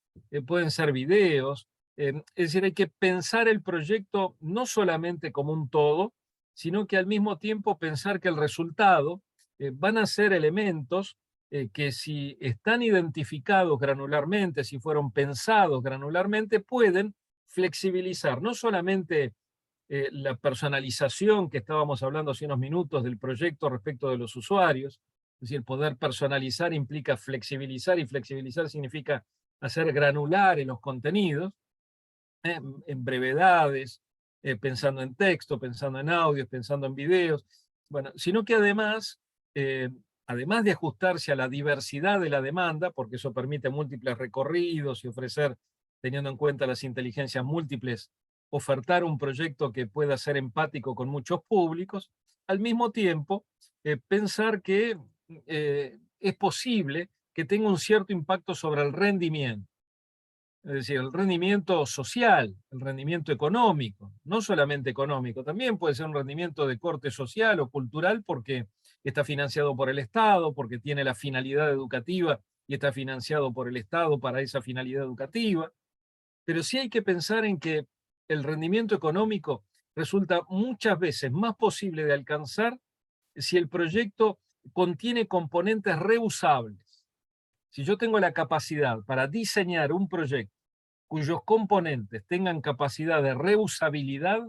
pueden ser videos. Es decir, hay que pensar el proyecto no solamente como un todo, sino que al mismo tiempo pensar que el resultado van a ser elementos que si están identificados granularmente, si fueron pensados granularmente, pueden flexibilizar no solamente la personalización que estábamos hablando hace unos minutos del proyecto respecto de los usuarios, es decir, poder personalizar implica flexibilizar y flexibilizar significa hacer granular en los contenidos, en brevedades, pensando en texto, pensando en audios, pensando en videos, bueno, sino que además de ajustarse a la diversidad de la demanda, porque eso permite múltiples recorridos y ofrecer, teniendo en cuenta las inteligencias múltiples, ofertar un proyecto que pueda ser empático con muchos públicos, al mismo tiempo pensar que es posible que tenga un cierto impacto sobre el rendimiento. Es decir, el rendimiento social, el rendimiento económico, no solamente económico, también puede ser un rendimiento de corte social o cultural porque está financiado por el Estado, porque tiene la finalidad educativa y está financiado por el Estado para esa finalidad educativa. Pero sí hay que pensar en que el rendimiento económico resulta muchas veces más posible de alcanzar si el proyecto contiene componentes reusables. Si yo tengo la capacidad para diseñar un proyecto cuyos componentes tengan capacidad de reusabilidad,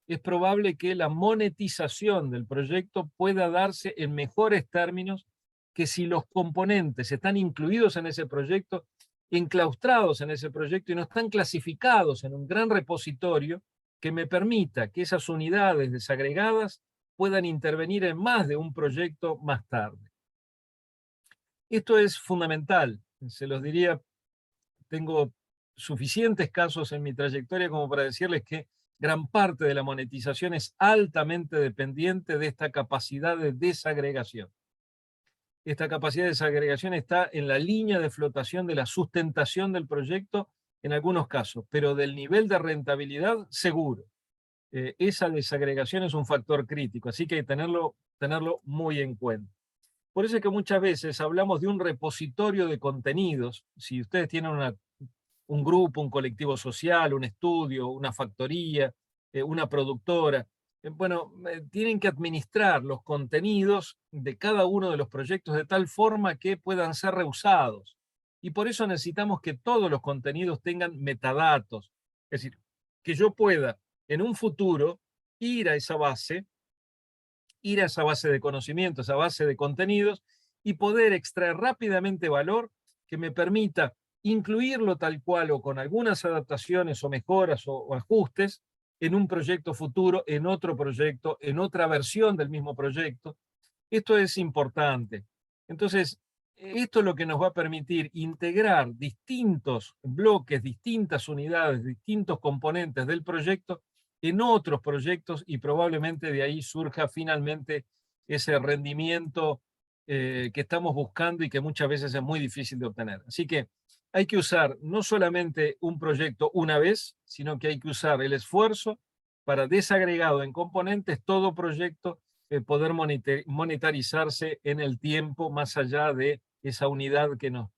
es probable que la monetización del proyecto pueda darse en mejores términos que si los componentes están incluidos en ese proyecto, enclaustrados en ese proyecto y no están clasificados en un gran repositorio que me permita que esas unidades desagregadas puedan intervenir en más de un proyecto más tarde. Esto es fundamental, se los diría, tengo suficientes casos en mi trayectoria como para decirles que gran parte de la monetización es altamente dependiente de esta capacidad de desagregación. Esta capacidad de desagregación está en la línea de flotación de la sustentación del proyecto en algunos casos, pero del nivel de rentabilidad seguro. Esa desagregación es un factor crítico, así que hay que tenerlo muy en cuenta. Por eso es que muchas veces hablamos de un repositorio de contenidos. Si ustedes tienen un grupo, un colectivo social, un estudio, una factoría, una productora, tienen que administrar los contenidos de cada uno de los proyectos de tal forma que puedan ser reusados. Y por eso necesitamos que todos los contenidos tengan metadatos. Es decir, que yo pueda en un futuro ir a esa base de conocimiento, esa base de contenidos, y poder extraer rápidamente valor que me permita incluirlo tal cual o con algunas adaptaciones o mejoras o ajustes en un proyecto futuro, en otro proyecto, en otra versión del mismo proyecto. Esto es importante. Entonces, esto es lo que nos va a permitir integrar distintos bloques, distintas unidades, distintos componentes del proyecto en otros proyectos y probablemente de ahí surja finalmente ese rendimiento que estamos buscando y que muchas veces es muy difícil de obtener. Así que hay que usar no solamente un proyecto una vez, sino que hay que usar el esfuerzo para, desagregado en componentes, todo proyecto poder monetarizarse en el tiempo más allá de esa unidad que nos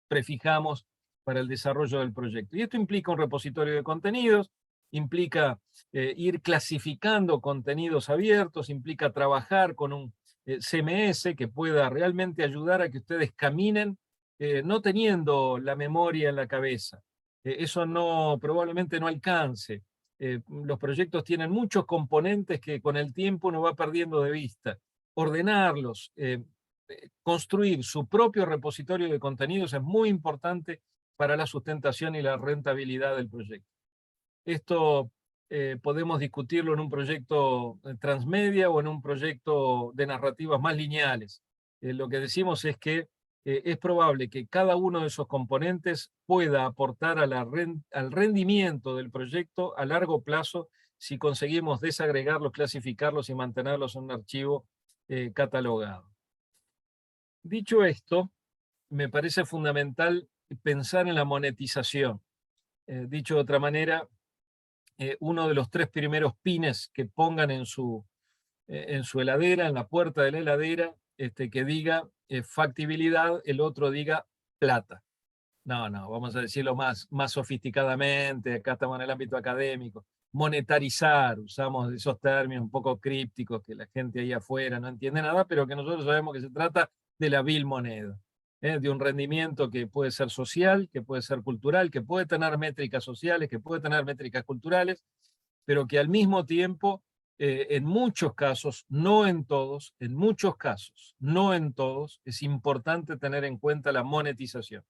prefijamos para el desarrollo del proyecto. Y esto implica un repositorio de contenidos, implica ir clasificando contenidos abiertos, implica trabajar con un CMS que pueda realmente ayudar a que ustedes caminen no teniendo la memoria en la cabeza. Eso probablemente no alcance. Los proyectos tienen muchos componentes que con el tiempo uno va perdiendo de vista. Ordenarlos, construir su propio repositorio de contenidos es muy importante para la sustentación y la rentabilidad del proyecto. Esto podemos discutirlo en un proyecto transmedia o en un proyecto de narrativas más lineales. Lo que decimos es que es probable que cada uno de esos componentes pueda aportar al rendimiento del proyecto a largo plazo si conseguimos desagregarlos, clasificarlos y mantenerlos en un archivo catalogado. Dicho esto, me parece fundamental pensar en la monetización. Dicho de otra manera, uno de los 3 primeros pines que pongan en su heladera, en la puerta de la heladera, que diga factibilidad, el otro diga plata. No, vamos a decirlo más sofisticadamente, acá estamos en el ámbito académico. Monetarizar, usamos esos términos un poco crípticos que la gente ahí afuera no entiende nada, pero que nosotros sabemos que se trata de la vil moneda, de un rendimiento que puede ser social, que puede ser cultural, que puede tener métricas sociales, que puede tener métricas culturales, pero que al mismo tiempo, en muchos casos, no en todos, en muchos casos, no en todos, es importante tener en cuenta la monetización.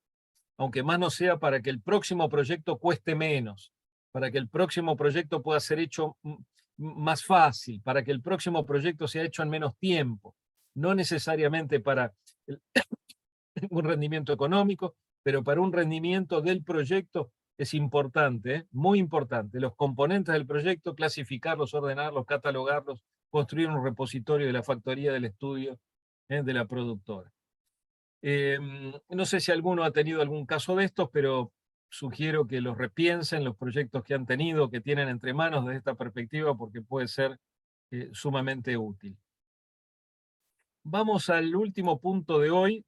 Aunque más no sea para que el próximo proyecto cueste menos, para que el próximo proyecto pueda ser hecho más fácil, para que el próximo proyecto sea hecho en menos tiempo, no necesariamente para un rendimiento económico, pero para un rendimiento del proyecto es importante, muy importante, los componentes del proyecto, clasificarlos, ordenarlos, catalogarlos, construir un repositorio de la factoría del estudio de la productora. No sé si alguno ha tenido algún caso de estos, pero sugiero que los repiensen, los proyectos que han tenido, que tienen entre manos desde esta perspectiva, porque puede ser sumamente útil. Vamos al último punto de hoy,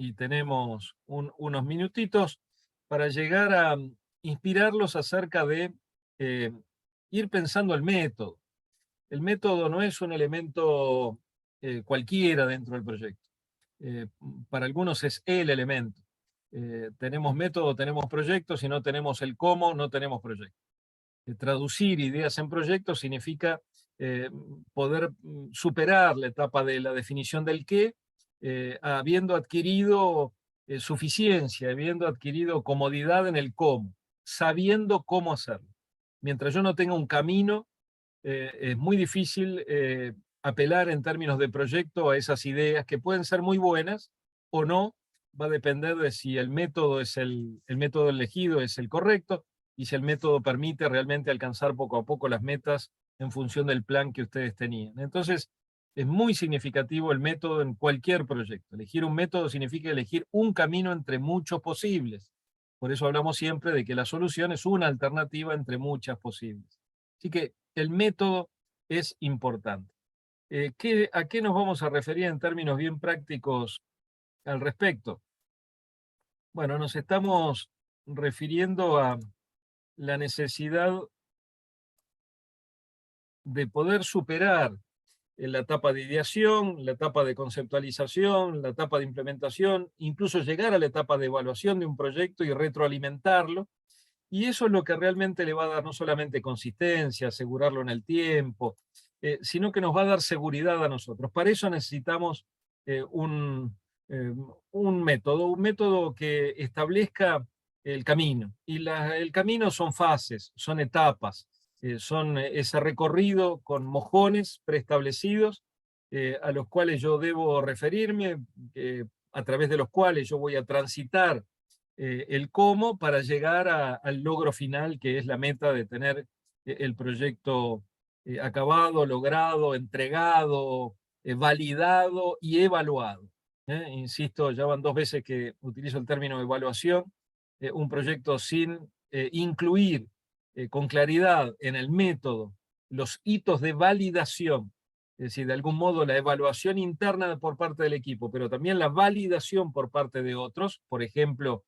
y tenemos unos minutitos para llegar a inspirarlos acerca de ir pensando el método. El método no es un elemento cualquiera dentro del proyecto. Para algunos es el elemento. Tenemos método, tenemos proyecto, si no tenemos el cómo, no tenemos proyecto. Traducir ideas en proyectos significa poder superar la etapa de la definición del qué, habiendo adquirido suficiencia, habiendo adquirido comodidad en el cómo, sabiendo cómo hacerlo. Mientras yo no tenga un camino, es muy difícil apelar en términos de proyecto a esas ideas que pueden ser muy buenas o no, va a depender de si el método el método elegido es el correcto y si el método permite realmente alcanzar poco a poco las metas en función del plan que ustedes tenían. Entonces, es muy significativo el método en cualquier proyecto. Elegir un método significa elegir un camino entre muchos posibles. Por eso hablamos siempre de que la solución es una alternativa entre muchas posibles. Así que el método es importante. ¿A qué nos vamos a referir en términos bien prácticos al respecto? Bueno, nos estamos refiriendo a la necesidad de poder superar la etapa de ideación, la etapa de conceptualización, la etapa de implementación, incluso llegar a la etapa de evaluación de un proyecto y retroalimentarlo. Y eso es lo que realmente le va a dar no solamente consistencia, asegurarlo en el tiempo, sino que nos va a dar seguridad a nosotros. Para eso necesitamos un método que establezca el camino. Y el camino son fases, son etapas, son ese recorrido con mojones preestablecidos a los cuales yo debo referirme, a través de los cuales yo voy a transitar el cómo para llegar al logro final, que es la meta de tener el proyecto acabado, logrado, entregado, validado y evaluado. Insisto, ya van 2 veces que utilizo el término evaluación. Un proyecto sin incluir con claridad en el método los hitos de validación, es decir, de algún modo la evaluación interna por parte del equipo, pero también la validación por parte de otros, por ejemplo,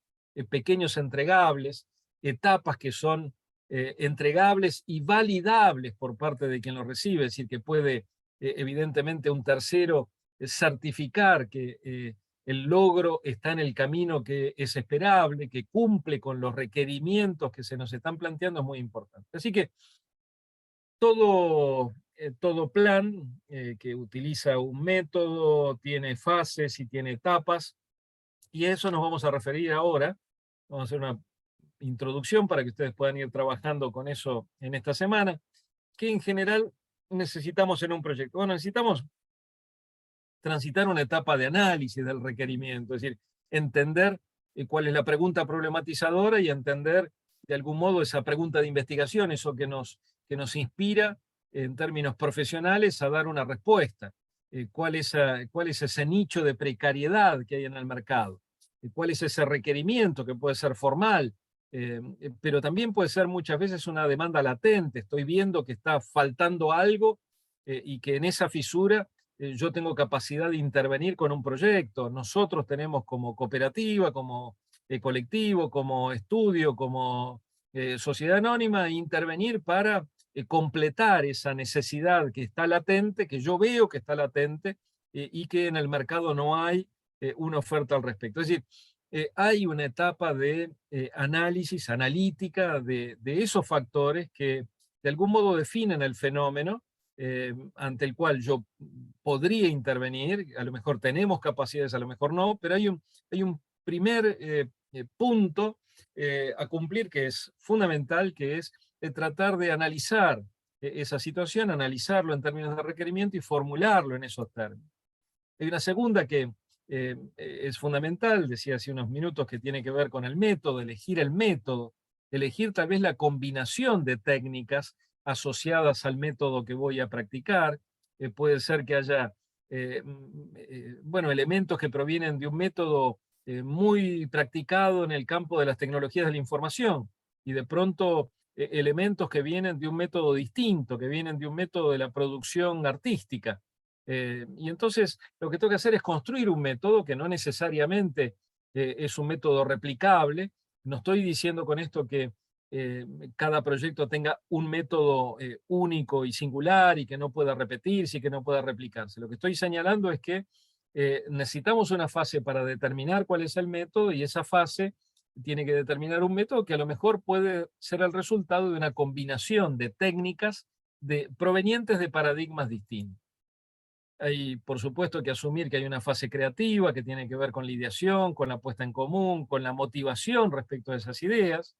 pequeños entregables, etapas que son entregables y validables por parte de quien lo recibe, es decir, que puede evidentemente un tercero certificar que el logro está en el camino que es esperable, que cumple con los requerimientos que se nos están planteando, es muy importante. Así que todo plan que utiliza un método tiene fases y tiene etapas, y a eso nos vamos a referir ahora. Vamos a hacer una introducción para que ustedes puedan ir trabajando con eso en esta semana. ¿Qué en general necesitamos en un proyecto? Bueno, necesitamos transitar una etapa de análisis del requerimiento, es decir, entender cuál es la pregunta problematizadora y entender de algún modo esa pregunta de investigación, eso que nos inspira en términos profesionales a dar una respuesta. ¿Cuál es ese nicho de precariedad que hay en el mercado? ¿Cuál es ese requerimiento que puede ser formal? Pero también puede ser muchas veces una demanda latente. Estoy viendo que está faltando algo y que en esa fisura yo tengo capacidad de intervenir con un proyecto. Nosotros tenemos como cooperativa, como colectivo, como estudio, como sociedad anónima, intervenir para completar esa necesidad que está latente, que yo veo que está latente y que en el mercado no hay una oferta al respecto. Es decir, hay una etapa de análisis, analítica de esos factores que de algún modo definen el fenómeno ante el cual yo podría intervenir. A lo mejor tenemos capacidades, a lo mejor no, pero hay un primer punto a cumplir que es fundamental, que es tratar de analizar esa situación, analizarlo en términos de requerimiento y formularlo en esos términos. Hay una segunda que es fundamental, decía hace unos minutos, que tiene que ver con el método, elegir el método, elegir tal vez la combinación de técnicas asociadas al método que voy a practicar. Puede ser que haya elementos que provienen de un método muy practicado en el campo de las tecnologías de la información, y de pronto elementos que vienen de un método distinto, que vienen de un método de la producción artística. Y entonces lo que tengo que hacer es construir un método que no necesariamente es un método replicable. No estoy diciendo con esto que cada proyecto tenga un método único y singular y que no pueda repetirse y que no pueda replicarse. Lo que estoy señalando es que necesitamos una fase para determinar cuál es el método, y esa fase tiene que determinar un método que a lo mejor puede ser el resultado de una combinación de técnicas provenientes de paradigmas distintos. Hay, por supuesto, que asumir que hay una fase creativa que tiene que ver con la ideación, con la puesta en común, con la motivación respecto a esas ideas,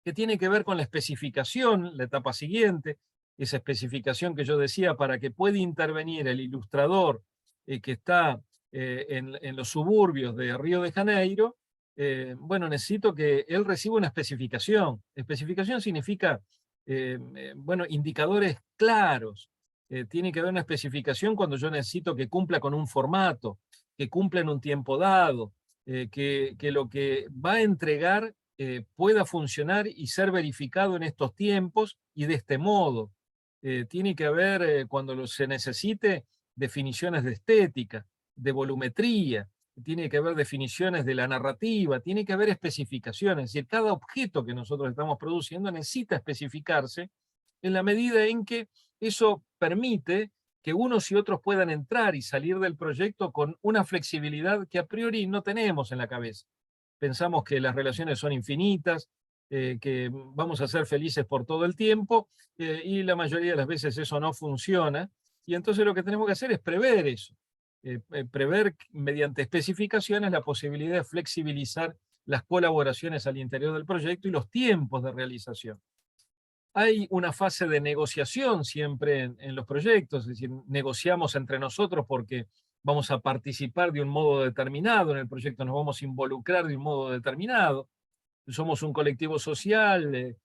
que tiene que ver con la especificación, la etapa siguiente, esa especificación que yo decía, para que pueda intervenir el ilustrador que está en los suburbios de Río de Janeiro. Necesito que él reciba una especificación. Especificación significa indicadores claros. Tiene que haber una especificación cuando yo necesito que cumpla con un formato, que cumpla en un tiempo dado, que lo que va a entregar pueda funcionar y ser verificado en estos tiempos y de este modo. Tiene que haber, cuando se necesite, definiciones de estética, de volumetría, tiene que haber definiciones de la narrativa, tiene que haber especificaciones. Es decir, cada objeto que nosotros estamos produciendo necesita especificarse en la medida en que eso permite que unos y otros puedan entrar y salir del proyecto con una flexibilidad que a priori no tenemos en la cabeza. Pensamos que las relaciones son infinitas, que vamos a ser felices por todo el tiempo, y la mayoría de las veces eso no funciona, y entonces lo que tenemos que hacer es prever eso. Prever mediante especificaciones la posibilidad de flexibilizar las colaboraciones al interior del proyecto y los tiempos de realización. Hay una fase de negociación siempre en los proyectos, es decir, negociamos entre nosotros porque vamos a participar de un modo determinado en el proyecto, nos vamos a involucrar de un modo determinado. Somos un colectivo social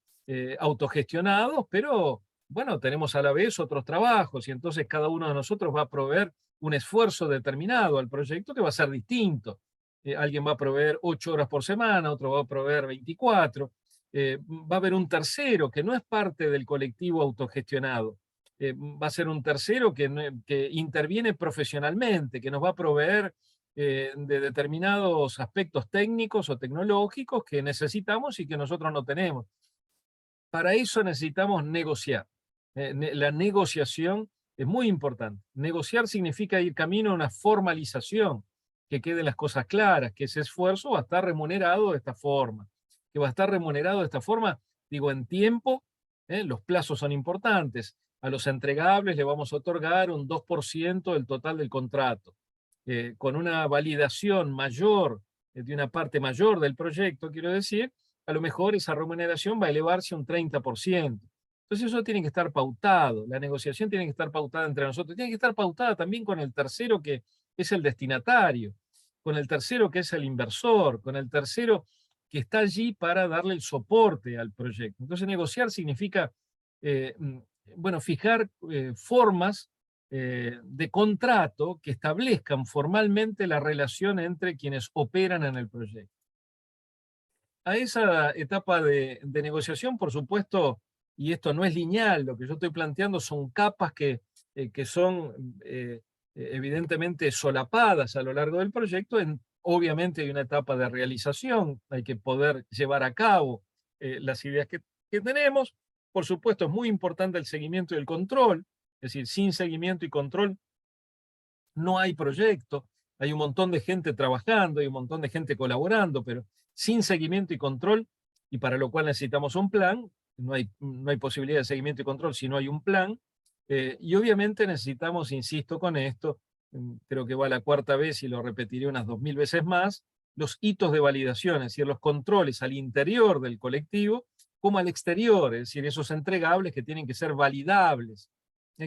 autogestionado, pero bueno, tenemos a la vez otros trabajos y entonces cada uno de nosotros va a proveer un esfuerzo determinado al proyecto que va a ser distinto. Alguien va a proveer 8 horas por semana, otro va a proveer 24. Va a haber un tercero que no es parte del colectivo autogestionado. Va a ser un tercero que interviene profesionalmente, que nos va a proveer de determinados aspectos técnicos o tecnológicos que necesitamos y que nosotros no tenemos. Para eso necesitamos negociar. La negociación es muy importante. Negociar significa ir camino a una formalización, que queden las cosas claras, que ese esfuerzo va a estar remunerado de esta forma. Que va a estar remunerado de esta forma, digo, en tiempo, los plazos son importantes. A los entregables le vamos a otorgar un 2% del total del contrato. Con una validación mayor, de una parte mayor del proyecto, quiero decir, a lo mejor esa remuneración va a elevarse a un 30%. Entonces eso tiene que estar pautado, la negociación tiene que estar pautada entre nosotros, tiene que estar pautada también con el tercero que es el destinatario, con el tercero que es el inversor, con el tercero que está allí para darle el soporte al proyecto. Entonces negociar significa, bueno, fijar formas de contrato que establezcan formalmente la relación entre quienes operan en el proyecto. A esa etapa de negociación, por supuesto, y esto no es lineal, lo que yo estoy planteando son capas que son evidentemente solapadas a lo largo del proyecto. Obviamente hay una etapa de realización, hay que poder llevar a cabo las ideas que tenemos. Por supuesto, es muy importante el seguimiento y el control, es decir, sin seguimiento y control no hay proyecto. Hay un montón de gente trabajando, hay un montón de gente colaborando, pero sin seguimiento y control, y para lo cual necesitamos un plan, no hay posibilidad de seguimiento y control si no hay un plan, y obviamente necesitamos, insisto con esto, creo que va la 4ª vez y lo repetiré unas 2000 veces más, los hitos de validación, es decir, los controles al interior del colectivo como al exterior, es decir, esos entregables que tienen que ser validables,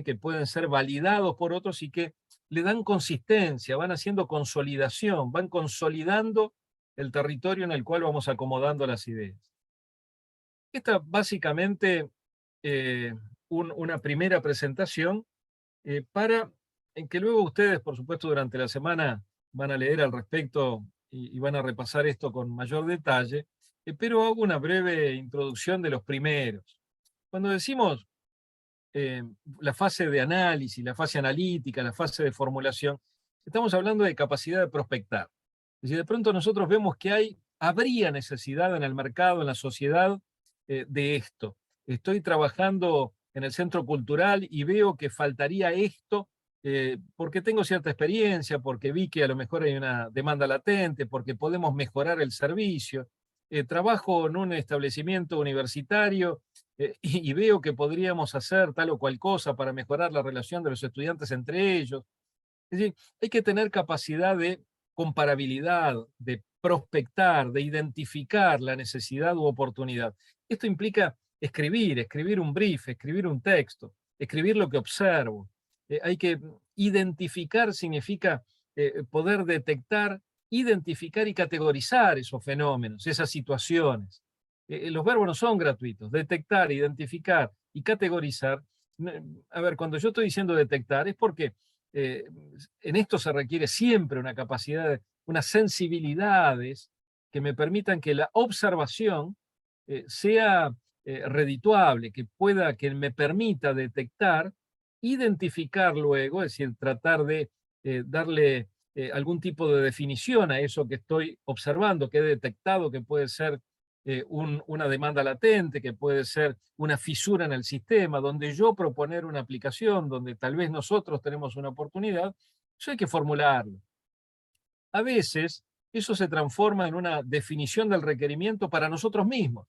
que pueden ser validados por otros y que le dan consistencia, van haciendo consolidación, van consolidando el territorio en el cual vamos acomodando las ideas. Esta básicamente una primera presentación para que luego ustedes, por supuesto, durante la semana van a leer al respecto y van a repasar esto con mayor detalle, pero hago una breve introducción de los primeros. Cuando decimos la fase de análisis, la fase analítica, la fase de formulación, estamos hablando de capacidad de prospectar. Es decir, de pronto nosotros vemos que habría necesidad en el mercado, en la sociedad, de esto. Estoy trabajando en el centro cultural y veo que faltaría esto porque tengo cierta experiencia, porque vi que a lo mejor hay una demanda latente, porque podemos mejorar el servicio. Trabajo en un establecimiento universitario y veo que podríamos hacer tal o cual cosa para mejorar la relación de los estudiantes entre ellos. Es decir, hay que tener capacidad de comparabilidad, de prospectar, de identificar la necesidad u oportunidad. Esto implica escribir un brief, escribir un texto, escribir lo que observo. Hay que identificar, significa poder detectar, identificar y categorizar esos fenómenos, esas situaciones. Los verbos no son gratuitos. Detectar, identificar y categorizar. A ver, cuando yo estoy diciendo detectar es porque en esto se requiere siempre una capacidad, unas sensibilidades que me permitan que la observación sea redituable, que me permita detectar, identificar luego, es decir, tratar de darle algún tipo de definición a eso que estoy observando, que he detectado que puede ser una demanda latente, que puede ser una fisura en el sistema, donde yo proponer una aplicación, donde tal vez nosotros tenemos una oportunidad, eso hay que formularlo. A veces eso se transforma en una definición del requerimiento para nosotros mismos.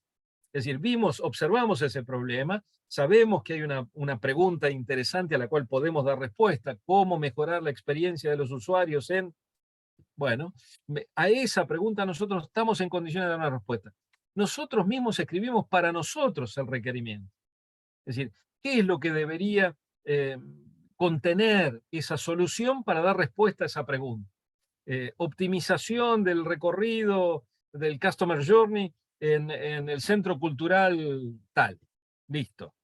Es decir, observamos ese problema, sabemos que hay una pregunta interesante a la cual podemos dar respuesta, cómo mejorar la experiencia de los usuarios bueno, a esa pregunta nosotros estamos en condiciones de dar una respuesta. Nosotros mismos escribimos para nosotros el requerimiento. Es decir, ¿qué es lo que debería contener esa solución para dar respuesta a esa pregunta? Optimización del recorrido del Customer Journey en el centro cultural tal. Listo.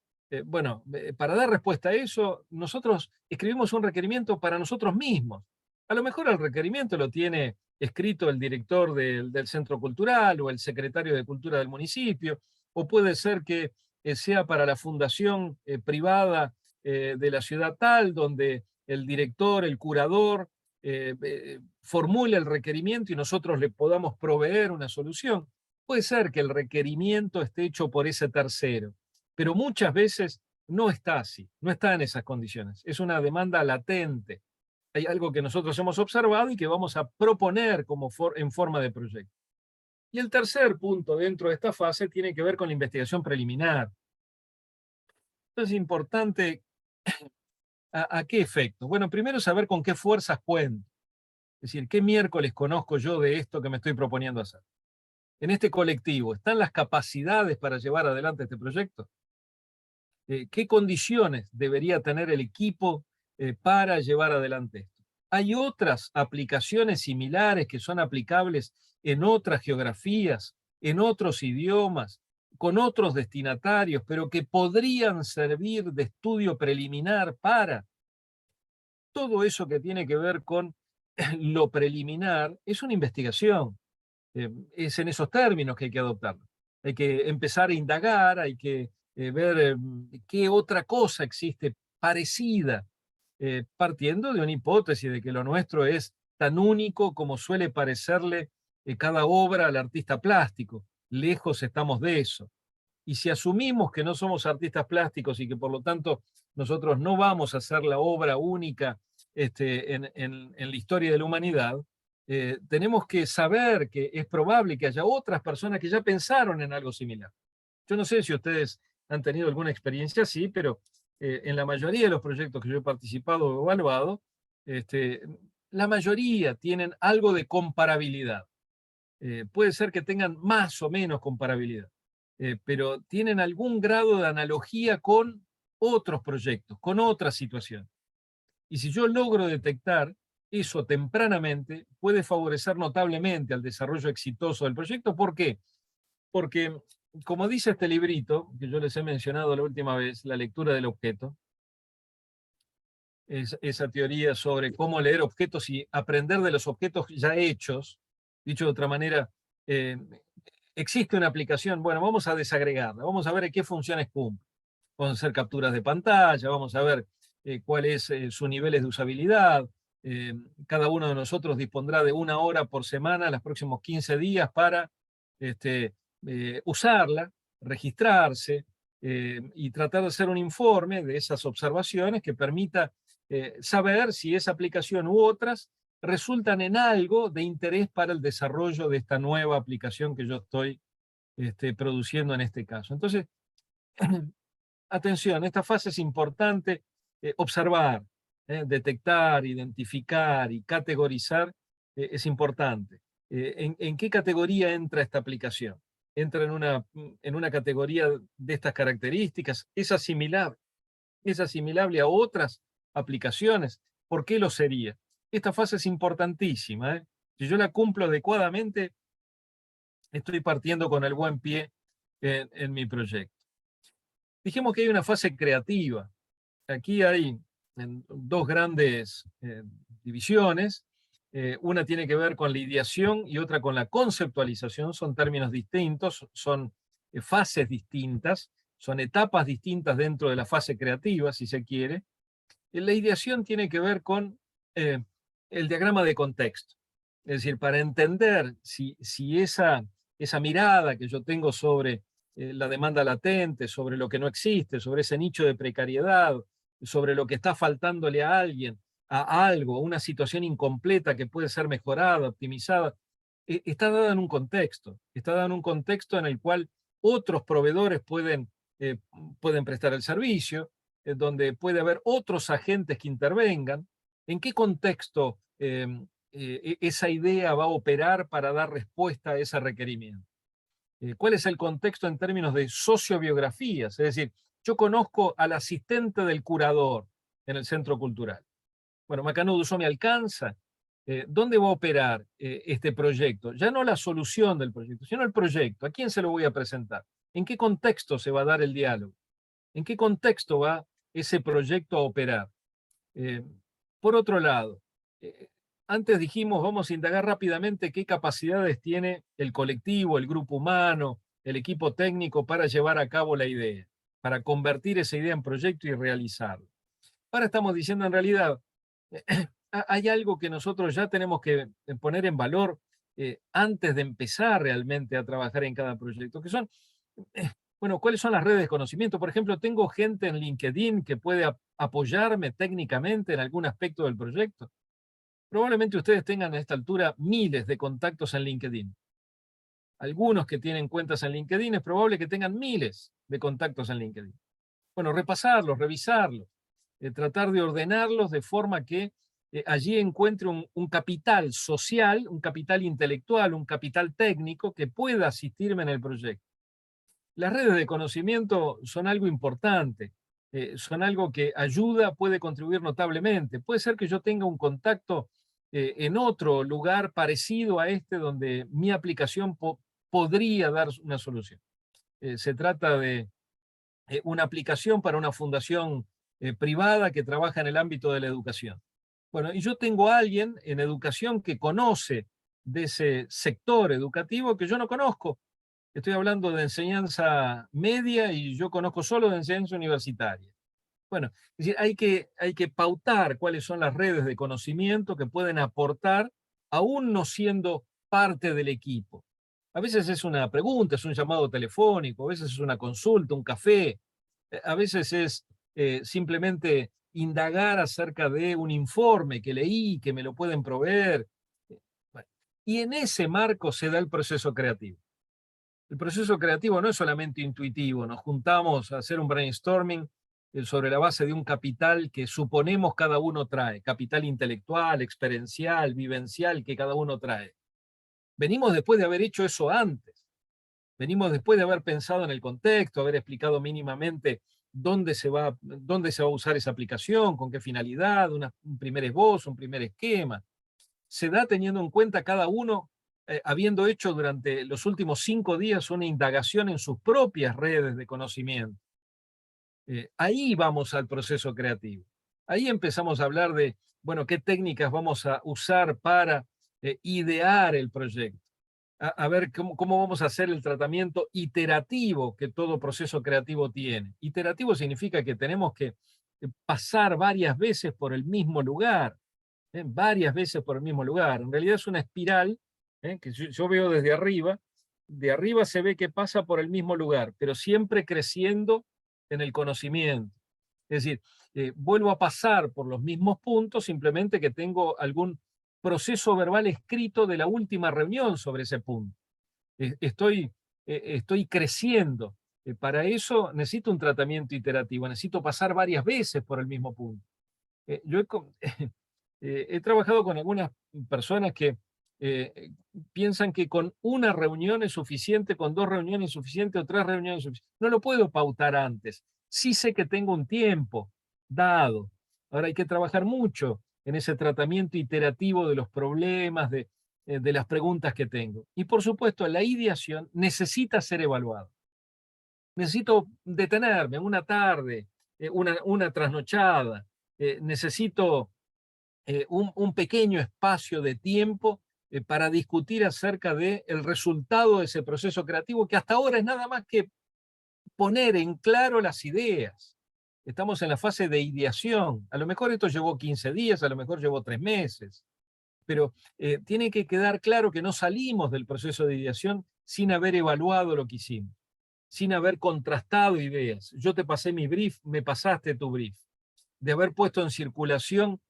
Bueno, para dar respuesta a eso, nosotros escribimos un requerimiento para nosotros mismos. A lo mejor el requerimiento lo tiene escrito el director del centro cultural o el secretario de cultura del municipio, o puede ser que sea para la fundación privada de la ciudad tal, donde el director, el curador, formule el requerimiento y nosotros le podamos proveer una solución. Puede ser que el requerimiento esté hecho por ese tercero, pero muchas veces no está así, no está en esas condiciones. Es una demanda latente. Hay algo que nosotros hemos observado y que vamos a proponer en forma de proyecto. Y el tercer punto dentro de esta fase tiene que ver con la investigación preliminar. Entonces es importante, ¿a qué efecto? Bueno, primero saber con qué fuerzas cuento. Es decir, ¿qué miércoles conozco yo de esto que me estoy proponiendo hacer? En este colectivo, ¿están las capacidades para llevar adelante este proyecto? ¿Qué condiciones debería tener el equipo para llevar adelante esto? Hay otras aplicaciones similares que son aplicables en otras geografías, en otros idiomas, con otros destinatarios, pero que podrían servir de estudio preliminar para todo eso que tiene que ver con lo preliminar. Es una investigación. Es en esos términos que hay que adoptarlo. Hay que empezar a indagar, hay que ver qué otra cosa existe parecida, partiendo de una hipótesis de que lo nuestro es tan único como suele parecerle cada obra al artista plástico. Lejos estamos de eso. Y si asumimos que no somos artistas plásticos y que por lo tanto nosotros no vamos a hacer la obra única en la historia de la humanidad, tenemos que saber que es probable que haya otras personas que ya pensaron en algo similar. Yo no sé si ustedes han tenido alguna experiencia así, pero en la mayoría de los proyectos que yo he participado o evaluado, la mayoría tienen algo de comparabilidad. Puede ser que tengan más o menos comparabilidad, pero tienen algún grado de analogía con otros proyectos, con otras situaciones. Y si yo logro detectar eso tempranamente, puede favorecer notablemente al desarrollo exitoso del proyecto. ¿Por qué? Porque, como dice este librito, que yo les he mencionado la última vez, La lectura del objeto, esa teoría sobre cómo leer objetos y aprender de los objetos ya hechos, dicho de otra manera, existe una aplicación, bueno, vamos a desagregarla, vamos a ver qué funciones cumple. Vamos a hacer capturas de pantalla, vamos a ver cuáles sus niveles de usabilidad. Cada uno de nosotros dispondrá de 1 hora por semana los próximos 15 días para usarla, registrarse y tratar de hacer un informe de esas observaciones que permita saber si esa aplicación u otras resultan en algo de interés para el desarrollo de esta nueva aplicación que yo estoy produciendo en este caso. Entonces, atención, esta fase es importante observar, detectar, identificar y categorizar es importante. ¿En qué categoría entra esta aplicación? ¿Entra en una categoría de estas características? ¿Es asimilable a otras aplicaciones? ¿Por qué lo sería? Esta fase es importantísima. Si yo la cumplo adecuadamente, estoy partiendo con el buen pie en mi proyecto. Dijimos que hay una fase creativa. Aquí hay dos grandes divisiones. Una tiene que ver con la ideación y otra con la conceptualización. Son términos distintos, son fases distintas, son etapas distintas dentro de la fase creativa, si se quiere. La ideación tiene que ver con el diagrama de contexto. Es decir, para entender si esa mirada que yo tengo sobre la demanda latente, sobre lo que no existe, sobre ese nicho de precariedad, sobre lo que está faltándole a alguien, a algo, a una situación incompleta que puede ser mejorada, optimizada, está dada en un contexto. Está dada en un contexto en el cual otros proveedores pueden prestar el servicio, donde puede haber otros agentes que intervengan. ¿En qué contexto esa idea va a operar para dar respuesta a ese requerimiento? ¿Cuál es el contexto en términos de sociobiografías? Es decir, yo conozco al asistente del curador en el centro cultural. Bueno, Macanudo, ¿eso me alcanza? ¿Dónde va a operar este proyecto? Ya no la solución del proyecto, sino el proyecto. ¿A quién se lo voy a presentar? ¿En qué contexto se va a dar el diálogo? ¿En qué contexto va ese proyecto a operar? Por otro lado, antes dijimos, vamos a indagar rápidamente qué capacidades tiene el colectivo, el grupo humano, el equipo técnico para llevar a cabo la idea, para convertir esa idea en proyecto y realizarlo. Ahora estamos diciendo en realidad, hay algo que nosotros ya tenemos que poner en valor antes de empezar realmente a trabajar en cada proyecto, que son, bueno, ¿cuáles son las redes de conocimiento? Por ejemplo, tengo gente en LinkedIn que puede apoyarme técnicamente en algún aspecto del proyecto. Probablemente ustedes tengan a esta altura miles de contactos en LinkedIn. Algunos que tienen cuentas en LinkedIn es probable que tengan miles de contactos en LinkedIn. Bueno, repasarlos, revisarlos, tratar de ordenarlos de forma que allí encuentre un capital social, un capital intelectual, un capital técnico que pueda asistirme en el proyecto. Las redes de conocimiento son algo importante, son algo que ayuda, puede contribuir notablemente. Puede ser que yo tenga un contacto en otro lugar parecido a este donde mi aplicación podría dar una solución. Se trata de una aplicación para una fundación privada que trabaja en el ámbito de la educación. Bueno, y yo tengo a alguien en educación que conoce de ese sector educativo que yo no conozco. Estoy hablando de enseñanza media y yo conozco solo de enseñanza universitaria. Bueno, es decir, hay que pautar cuáles son las redes de conocimiento que pueden aportar, aún no siendo parte del equipo. A veces es una pregunta, es un llamado telefónico, a veces es una consulta, un café, a veces es simplemente indagar acerca de un informe que leí, que me lo pueden proveer. Bueno, y en ese marco se da el proceso creativo. El proceso creativo no es solamente intuitivo, nos juntamos a hacer un brainstorming sobre la base de un capital que suponemos cada uno trae, capital intelectual, experiencial, vivencial que cada uno trae. Venimos después de haber hecho eso antes, venimos después de haber pensado en el contexto, haber explicado mínimamente dónde se va a usar esa aplicación, con qué finalidad, un primer esbozo, un primer esquema. Se da teniendo en cuenta cada uno habiendo hecho durante los últimos 5 días una indagación en sus propias redes de conocimiento. Ahí vamos al proceso creativo. Ahí empezamos a hablar de, bueno, qué técnicas vamos a usar para idear el proyecto. A ver cómo vamos a hacer el tratamiento iterativo que todo proceso creativo tiene. Iterativo significa que tenemos que pasar varias veces por el mismo lugar. Varias veces por el mismo lugar. En realidad es una espiral que yo veo desde arriba. De arriba se ve que pasa por el mismo lugar, pero siempre creciendo en el conocimiento. Es decir, vuelvo a pasar por los mismos puntos, simplemente que tengo algún proceso verbal escrito de la última reunión sobre ese punto. Estoy creciendo. Para eso necesito un tratamiento iterativo, necesito pasar varias veces por el mismo punto. Yo he trabajado con algunas personas que piensan que con una reunión es suficiente, con 2 reuniones es suficiente o 3 reuniones es suficiente. No lo puedo pautar antes. Sí sé que tengo un tiempo dado. Ahora hay que trabajar mucho en ese tratamiento iterativo de los problemas, de las preguntas que tengo. Y por supuesto, la ideación necesita ser evaluada. Necesito detenerme una tarde, una trasnochada, necesito un pequeño espacio de tiempo para discutir acerca del resultado de ese proceso creativo, que hasta ahora es nada más que poner en claro las ideas. Estamos en la fase de ideación. A lo mejor esto llevó 15 días, a lo mejor llevó 3 meses, pero tiene que quedar claro que no salimos del proceso de ideación sin haber evaluado lo que hicimos, sin haber contrastado ideas. Yo te pasé mi brief, me pasaste tu brief. De haber puesto en circulación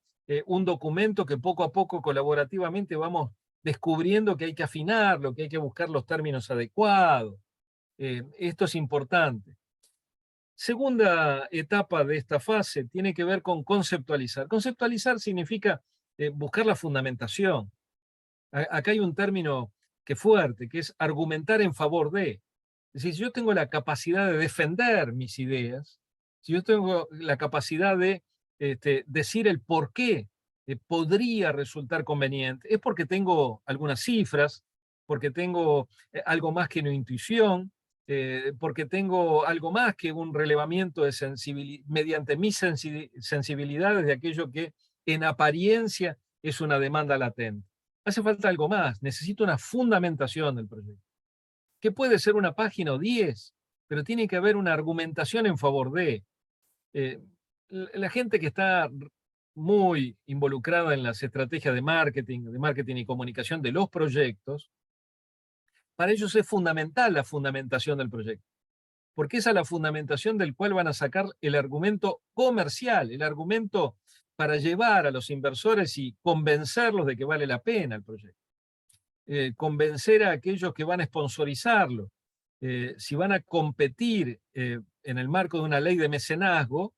un documento que poco a poco colaborativamente vamos descubriendo que hay que afinarlo, que hay que buscar los términos adecuados. Esto es importante. Segunda etapa de esta fase tiene que ver con conceptualizar. Conceptualizar significa buscar la fundamentación. Acá hay un término que es fuerte, que es argumentar en favor de. Es decir, si yo tengo la capacidad de defender mis ideas, si yo tengo la capacidad de decir el por qué podría resultar conveniente, es porque tengo algunas cifras, porque tengo algo más que una intuición, porque tengo algo más que un relevamiento de mediante mis sensibilidades de aquello que en apariencia es una demanda latente. Hace falta algo más, necesito una fundamentación del proyecto. Que puede ser una página o 10, pero tiene que haber una argumentación en favor de. La gente que está muy involucrada en las estrategias de marketing y comunicación de los proyectos, para ellos es fundamental la fundamentación del proyecto, porque esa es la fundamentación del cual van a sacar el argumento comercial, el argumento para llevar a los inversores y convencerlos de que vale la pena el proyecto. Convencer a aquellos que van a sponsorizarlo, si van a competir en el marco de una ley de mecenazgo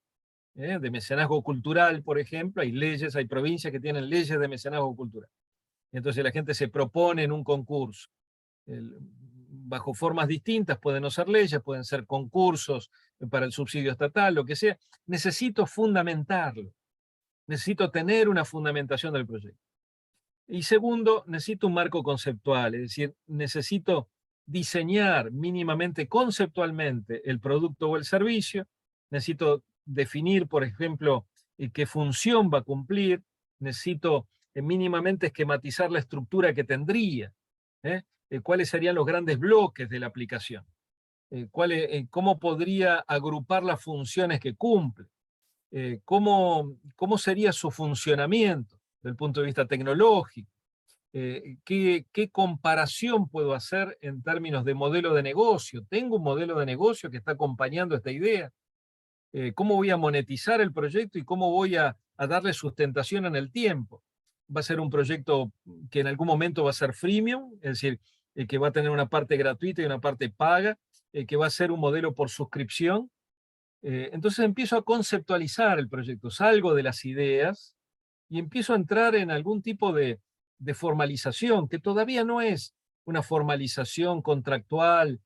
cultural, por ejemplo, hay leyes, hay provincias que tienen leyes de mecenazgo cultural. Entonces la gente se propone en un concurso. Bajo formas distintas, pueden no ser leyes, pueden ser concursos para el subsidio estatal, lo que sea. Necesito fundamentarlo. Necesito tener una fundamentación del proyecto. Y segundo, necesito un marco conceptual, es decir, necesito diseñar mínimamente conceptualmente el producto o el servicio, necesito definir, por ejemplo, qué función va a cumplir, necesito mínimamente esquematizar la estructura que tendría, cuáles serían los grandes bloques de la aplicación, cómo podría agrupar las funciones que cumple, cómo sería su funcionamiento desde el punto de vista tecnológico, qué comparación puedo hacer en términos de modelo de negocio. ¿Tengo un modelo de negocio que está acompañando esta idea? ¿Cómo voy a monetizar el proyecto y cómo voy a darle sustentación en el tiempo? ¿Va a ser un proyecto que en algún momento va a ser freemium? Es decir, que va a tener una parte gratuita y una parte paga, que va a ser un modelo por suscripción. Entonces empiezo a conceptualizar el proyecto, salgo de las ideas y empiezo a entrar en algún tipo de formalización, que todavía no es una formalización contractual,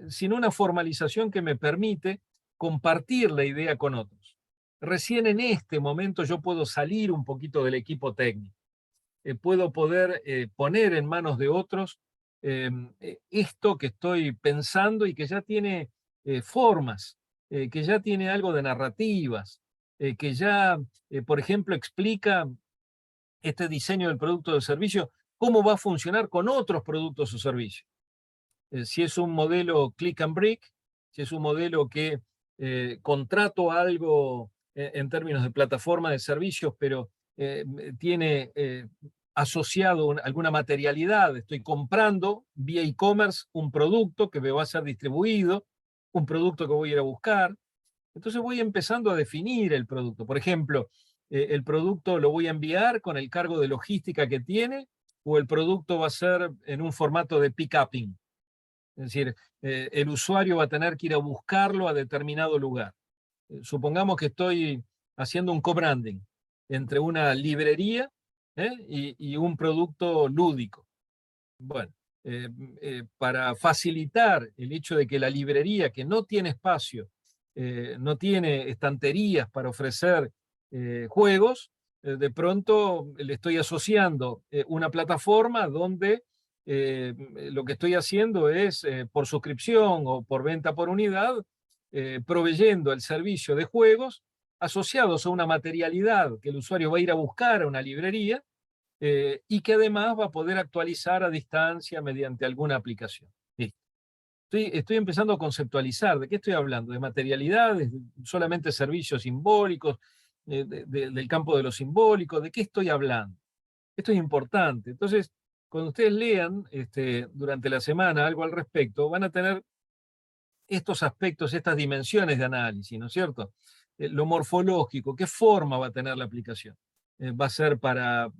sino una formalización que me permite compartir la idea con otros. Recién en este momento yo puedo salir un poquito del equipo técnico, puedo poder poner en manos de otros esto que estoy pensando y que ya tiene formas, que ya tiene algo de narrativas, que ya, por ejemplo, explica este diseño del producto o del servicio, cómo va a funcionar con otros productos o servicios. Si es un modelo click and brick, si es un modelo que contrato algo en términos de plataforma de servicios, pero tiene asociado alguna materialidad, estoy comprando vía e-commerce un producto que me va a ser distribuido, un producto que voy a ir a buscar, entonces voy empezando a definir el producto. Por ejemplo, el producto lo voy a enviar con el cargo de logística que tiene, o el producto va a ser en un formato de pick-upping. Es decir, el usuario va a tener que ir a buscarlo a determinado lugar. Supongamos que estoy haciendo un co-branding entre una librería y un producto lúdico. Bueno, para facilitar el hecho de que la librería, que no tiene espacio, no tiene estanterías para ofrecer juegos, de pronto le estoy asociando una plataforma donde lo que estoy haciendo es por suscripción o por venta por unidad, proveyendo el servicio de juegos asociados a una materialidad que el usuario va a ir a buscar a una librería y que además va a poder actualizar a distancia mediante alguna aplicación. Listo. Estoy empezando a conceptualizar. ¿De qué estoy hablando? ¿De materialidades? ¿Solamente servicios simbólicos? ¿Del campo de lo simbólico? ¿De qué estoy hablando? Esto es importante. Entonces, cuando ustedes lean durante la semana algo al respecto, van a tener estos aspectos, estas dimensiones de análisis, ¿no es cierto? Lo morfológico, ¿qué forma va a tener la aplicación? ¿Va a ser para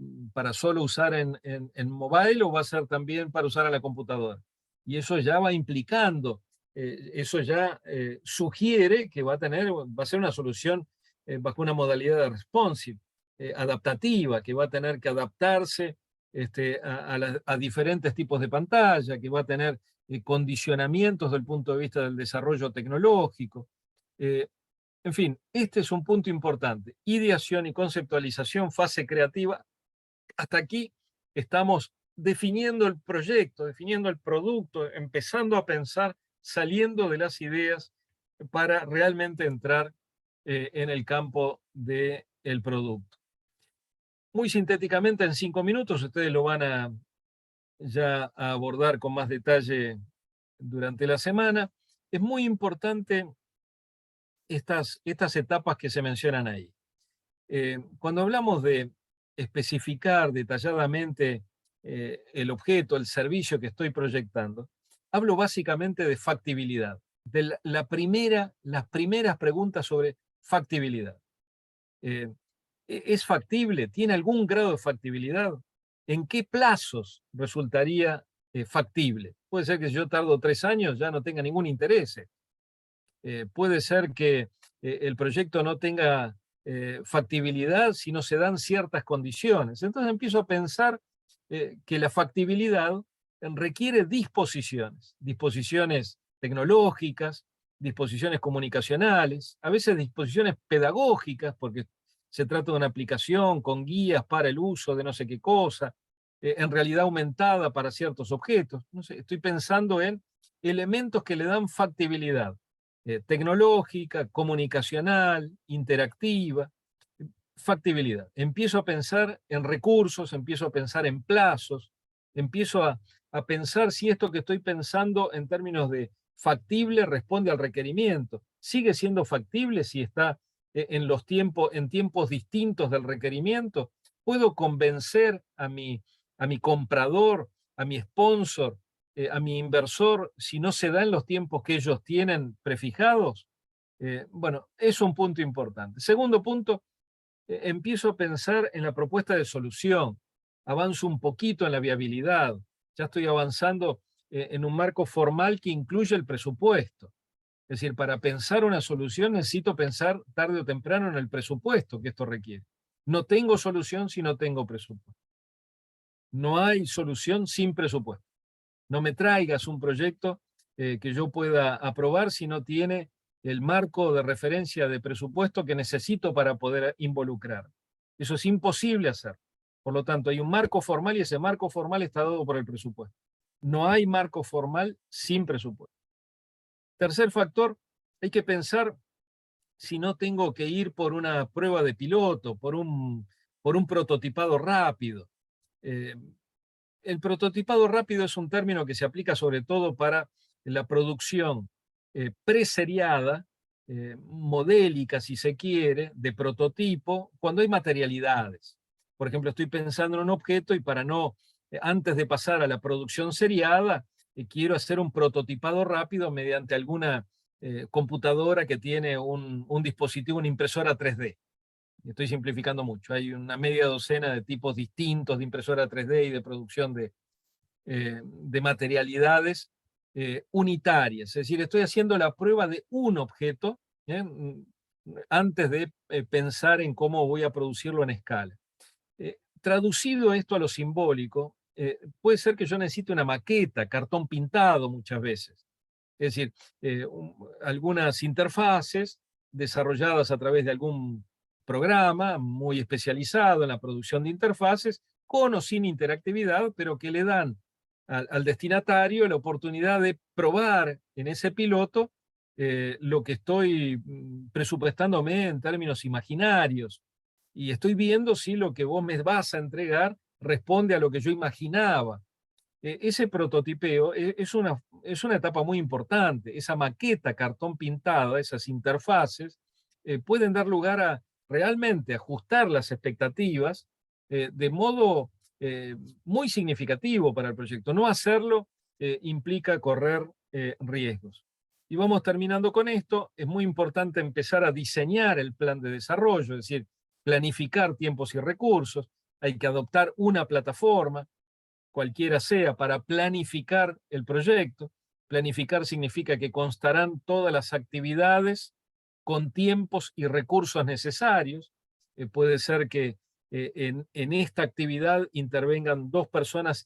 solo usar en mobile o va a ser también para usar a la computadora? Y eso ya va implicando, eso ya sugiere que va a ser una solución bajo una modalidad de responsive, adaptativa, que va a tener que adaptarse a diferentes tipos de pantalla, que va a tener condicionamientos desde el punto de vista del desarrollo tecnológico. En fin, este es un punto importante. Ideación y conceptualización, fase creativa. Hasta aquí estamos definiendo el proyecto, definiendo el producto, empezando a pensar saliendo de las ideas para realmente entrar en el campo del producto. Muy sintéticamente, en 5 minutos, ustedes lo van ya a abordar con más detalle durante la semana. Es muy importante estas etapas que se mencionan ahí. Cuando hablamos de especificar detalladamente el objeto, el servicio que estoy proyectando, hablo básicamente de factibilidad, de las primeras preguntas sobre factibilidad. ¿Es factible? ¿Tiene algún grado de factibilidad? ¿En qué plazos resultaría factible? Puede ser que si yo tardo 3 años ya no tenga ningún interés. Puede ser que el proyecto no tenga factibilidad si no se dan ciertas condiciones. Entonces empiezo a pensar que la factibilidad requiere disposiciones tecnológicas, disposiciones comunicacionales, a veces disposiciones pedagógicas, porque se trata de una aplicación con guías para el uso de no sé qué cosa, en realidad aumentada para ciertos objetos. No sé, estoy pensando en elementos que le dan factibilidad tecnológica, comunicacional, interactiva, factibilidad. Empiezo a pensar en recursos, empiezo a pensar en plazos, empiezo a pensar si esto que estoy pensando en términos de factible responde al requerimiento. ¿Sigue siendo factible si está en tiempos distintos del requerimiento? ¿Puedo convencer a mi comprador, a mi sponsor, a mi inversor si no se da en los tiempos que ellos tienen prefijados? Bueno, es un punto importante. Segundo punto, empiezo a pensar en la propuesta de solución. Avanzo un poquito en la viabilidad. Ya estoy avanzando en un marco formal que incluye el presupuesto. Es decir, para pensar una solución necesito pensar tarde o temprano en el presupuesto que esto requiere. No tengo solución si no tengo presupuesto. No hay solución sin presupuesto. No me traigas un proyecto que yo pueda aprobar si no tiene el marco de referencia de presupuesto que necesito para poder involucrar. Eso es imposible hacer. Por lo tanto, hay un marco formal y ese marco formal está dado por el presupuesto. No hay marco formal sin presupuesto. Tercer factor, hay que pensar si no tengo que ir por una prueba de piloto, por un prototipado rápido. El prototipado rápido es un término que se aplica sobre todo para la producción preseriada, modélica si se quiere, de prototipo, cuando hay materialidades. Por ejemplo, estoy pensando en un objeto y para no, antes de pasar a la producción seriada, quiero hacer un prototipado rápido mediante alguna computadora que tiene un dispositivo, una impresora 3D. Estoy simplificando mucho. Hay una media docena de tipos distintos de impresora 3D y de producción de materialidades unitarias. Es decir, estoy haciendo la prueba de un objeto antes de pensar en cómo voy a producirlo en escala. Traducido esto a lo simbólico, puede ser que yo necesite una maqueta, cartón pintado muchas veces. Es decir, algunas interfaces desarrolladas a través de algún programa muy especializado en la producción de interfaces, con o sin interactividad, pero que le dan al destinatario la oportunidad de probar en ese piloto lo que estoy presupuestándome en términos imaginarios. Y estoy viendo si lo que vos me vas a entregar responde a lo que yo imaginaba. Ese prototipeo es una etapa muy importante. Esa maqueta cartón pintado, esas interfaces, pueden dar lugar a realmente ajustar las expectativas de modo muy significativo para el proyecto. No hacerlo implica correr riesgos. Y vamos terminando con esto. Es muy importante empezar a diseñar el plan de desarrollo, es decir, planificar tiempos y recursos. Hay que adoptar una plataforma, cualquiera sea, para planificar el proyecto. Planificar significa que constarán todas las actividades con tiempos y recursos necesarios. Puede ser que en esta actividad intervengan 2,5 personas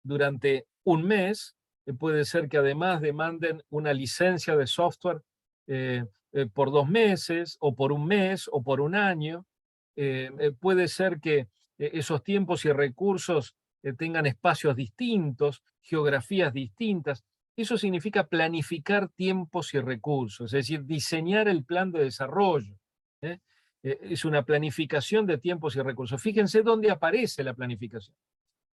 durante un mes. Puede ser que además demanden una licencia de software por 2 meses, o por un mes, o por un año. Puede ser que esos tiempos y recursos tengan espacios distintos, geografías distintas. Eso significa planificar tiempos y recursos, es decir, diseñar el plan de desarrollo. Es una planificación de tiempos y recursos. Fíjense dónde aparece la planificación.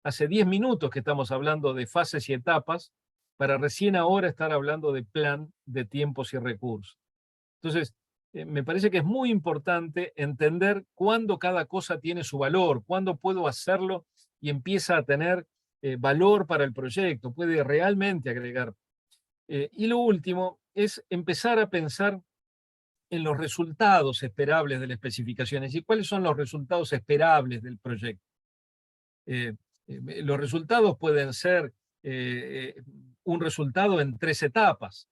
Hace 10 minutos que estamos hablando de fases y etapas, para recién ahora estar hablando de plan de tiempos y recursos. Entonces, me parece que es muy importante entender cuándo cada cosa tiene su valor, cuándo puedo hacerlo y empieza a tener valor para el proyecto, puede realmente agregar. Y lo último es empezar a pensar en los resultados esperables de la especificación, es decir, cuáles son los resultados esperables del proyecto. Los resultados pueden ser un resultado en 3 etapas.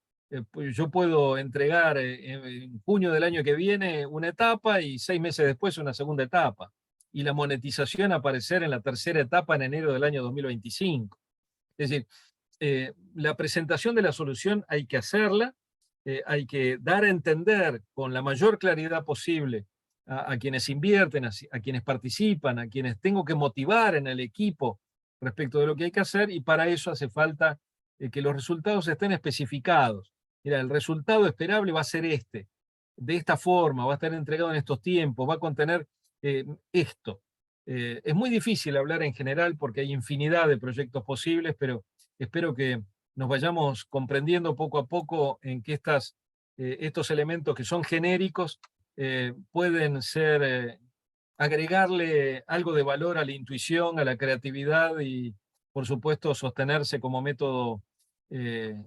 Pues yo puedo entregar en junio del año que viene una etapa y 6 meses después una segunda etapa. Y la monetización aparecer en la tercera etapa en enero del año 2025. Es decir, la presentación de la solución hay que hacerla, hay que dar a entender con la mayor claridad posible a quienes invierten, a quienes participan, a quienes tengo que motivar en el equipo respecto de lo que hay que hacer, y para eso hace falta que los resultados estén especificados. Mira, el resultado esperable va a ser este, de esta forma, va a estar entregado en estos tiempos, va a contener esto. Es muy difícil hablar en general porque hay infinidad de proyectos posibles, pero espero que nos vayamos comprendiendo poco a poco en que estos elementos que son genéricos pueden ser, agregarle algo de valor a la intuición, a la creatividad y, por supuesto, sostenerse como método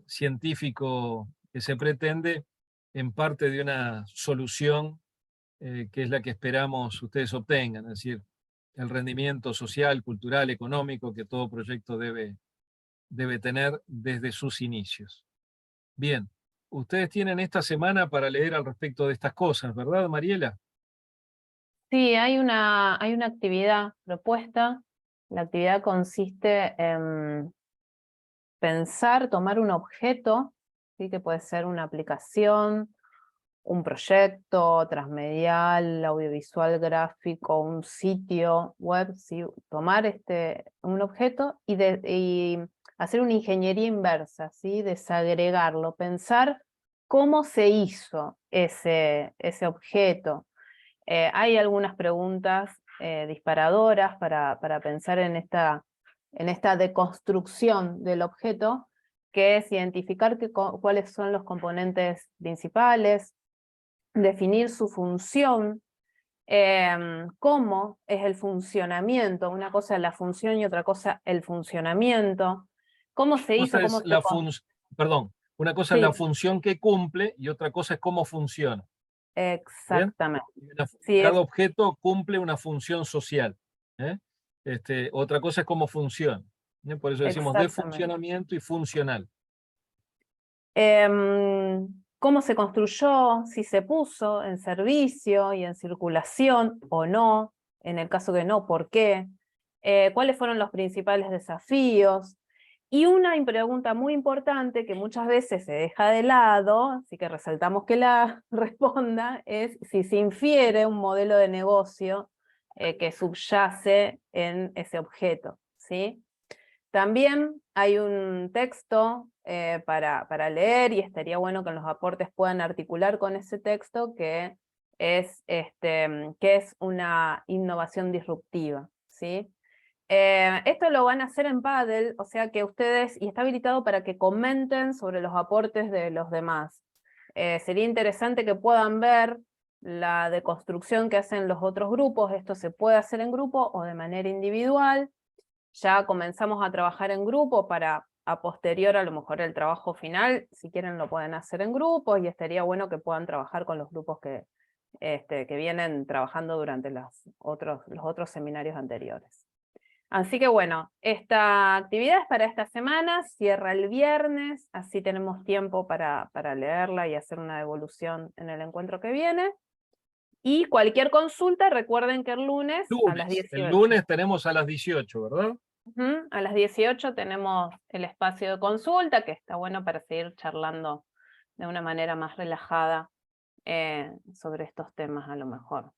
científico que se pretende en parte de una solución que es la que esperamos ustedes obtengan, es decir, el rendimiento social, cultural, económico que todo proyecto debe tener desde sus inicios. Bien, ustedes tienen esta semana para leer al respecto de estas cosas, ¿verdad, Mariela? Sí, hay una actividad propuesta. La actividad consiste en pensar, tomar un objeto, ¿sí? Que puede ser una aplicación, un proyecto transmedial, audiovisual, gráfico, un sitio web, ¿sí? Tomar un objeto y hacer una ingeniería inversa, ¿sí? Desagregarlo, pensar cómo se hizo ese objeto. Hay algunas preguntas disparadoras para pensar en esta deconstrucción del objeto, que es identificar cuáles son los componentes principales, definir su función, cómo es el funcionamiento, una cosa es la función y otra cosa el funcionamiento, cómo se hizo, cómo se... Perdón, una cosa es la función que cumple y otra cosa es cómo funciona. Exactamente. Cada objeto cumple una función social. Otra cosa es cómo funciona. Por eso decimos de funcionamiento y funcional. Cómo se construyó, si se puso en servicio y en circulación o no, en el caso que no, ¿por qué? ¿Cuáles fueron los principales desafíos? Y una pregunta muy importante que muchas veces se deja de lado, así que resaltamos que la responda, es si se infiere un modelo de negocio que subyace en ese objeto, ¿sí? También hay un texto para leer, y estaría bueno que los aportes puedan articular con ese texto, que es una innovación disruptiva, ¿sí? Esto lo van a hacer en Paddle, o sea que ustedes, y está habilitado para que comenten sobre los aportes de los demás. Sería interesante que puedan ver la deconstrucción que hacen los otros grupos. Esto se puede hacer en grupo o de manera individual. Ya comenzamos a trabajar en grupo para a posterior a lo mejor el trabajo final, si quieren lo pueden hacer en grupos, y estaría bueno que puedan trabajar con los grupos que vienen trabajando durante los otros seminarios anteriores. Así que bueno, esta actividad es para esta semana, cierra el viernes, así tenemos tiempo para leerla y hacer una devolución en el encuentro que viene. Y cualquier consulta, recuerden que el lunes a las 18. El lunes tenemos a las 18, ¿verdad? A las 18 tenemos el espacio de consulta, que está bueno para seguir charlando de una manera más relajada sobre estos temas a lo mejor.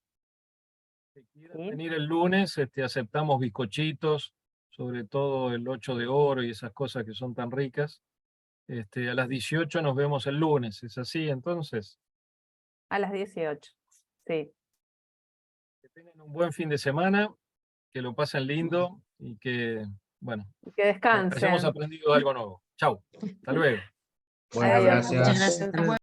Si quieren venir el lunes, aceptamos bizcochitos, sobre todo el 8 de oro y esas cosas que son tan ricas. A las 18 nos vemos el lunes, ¿es así entonces? A las 18, sí. Que tengan un buen fin de semana, que lo pasen lindo y que, bueno, Que descansen. hayamos aprendido algo nuevo. Chau, hasta luego. Adiós. Muchas gracias.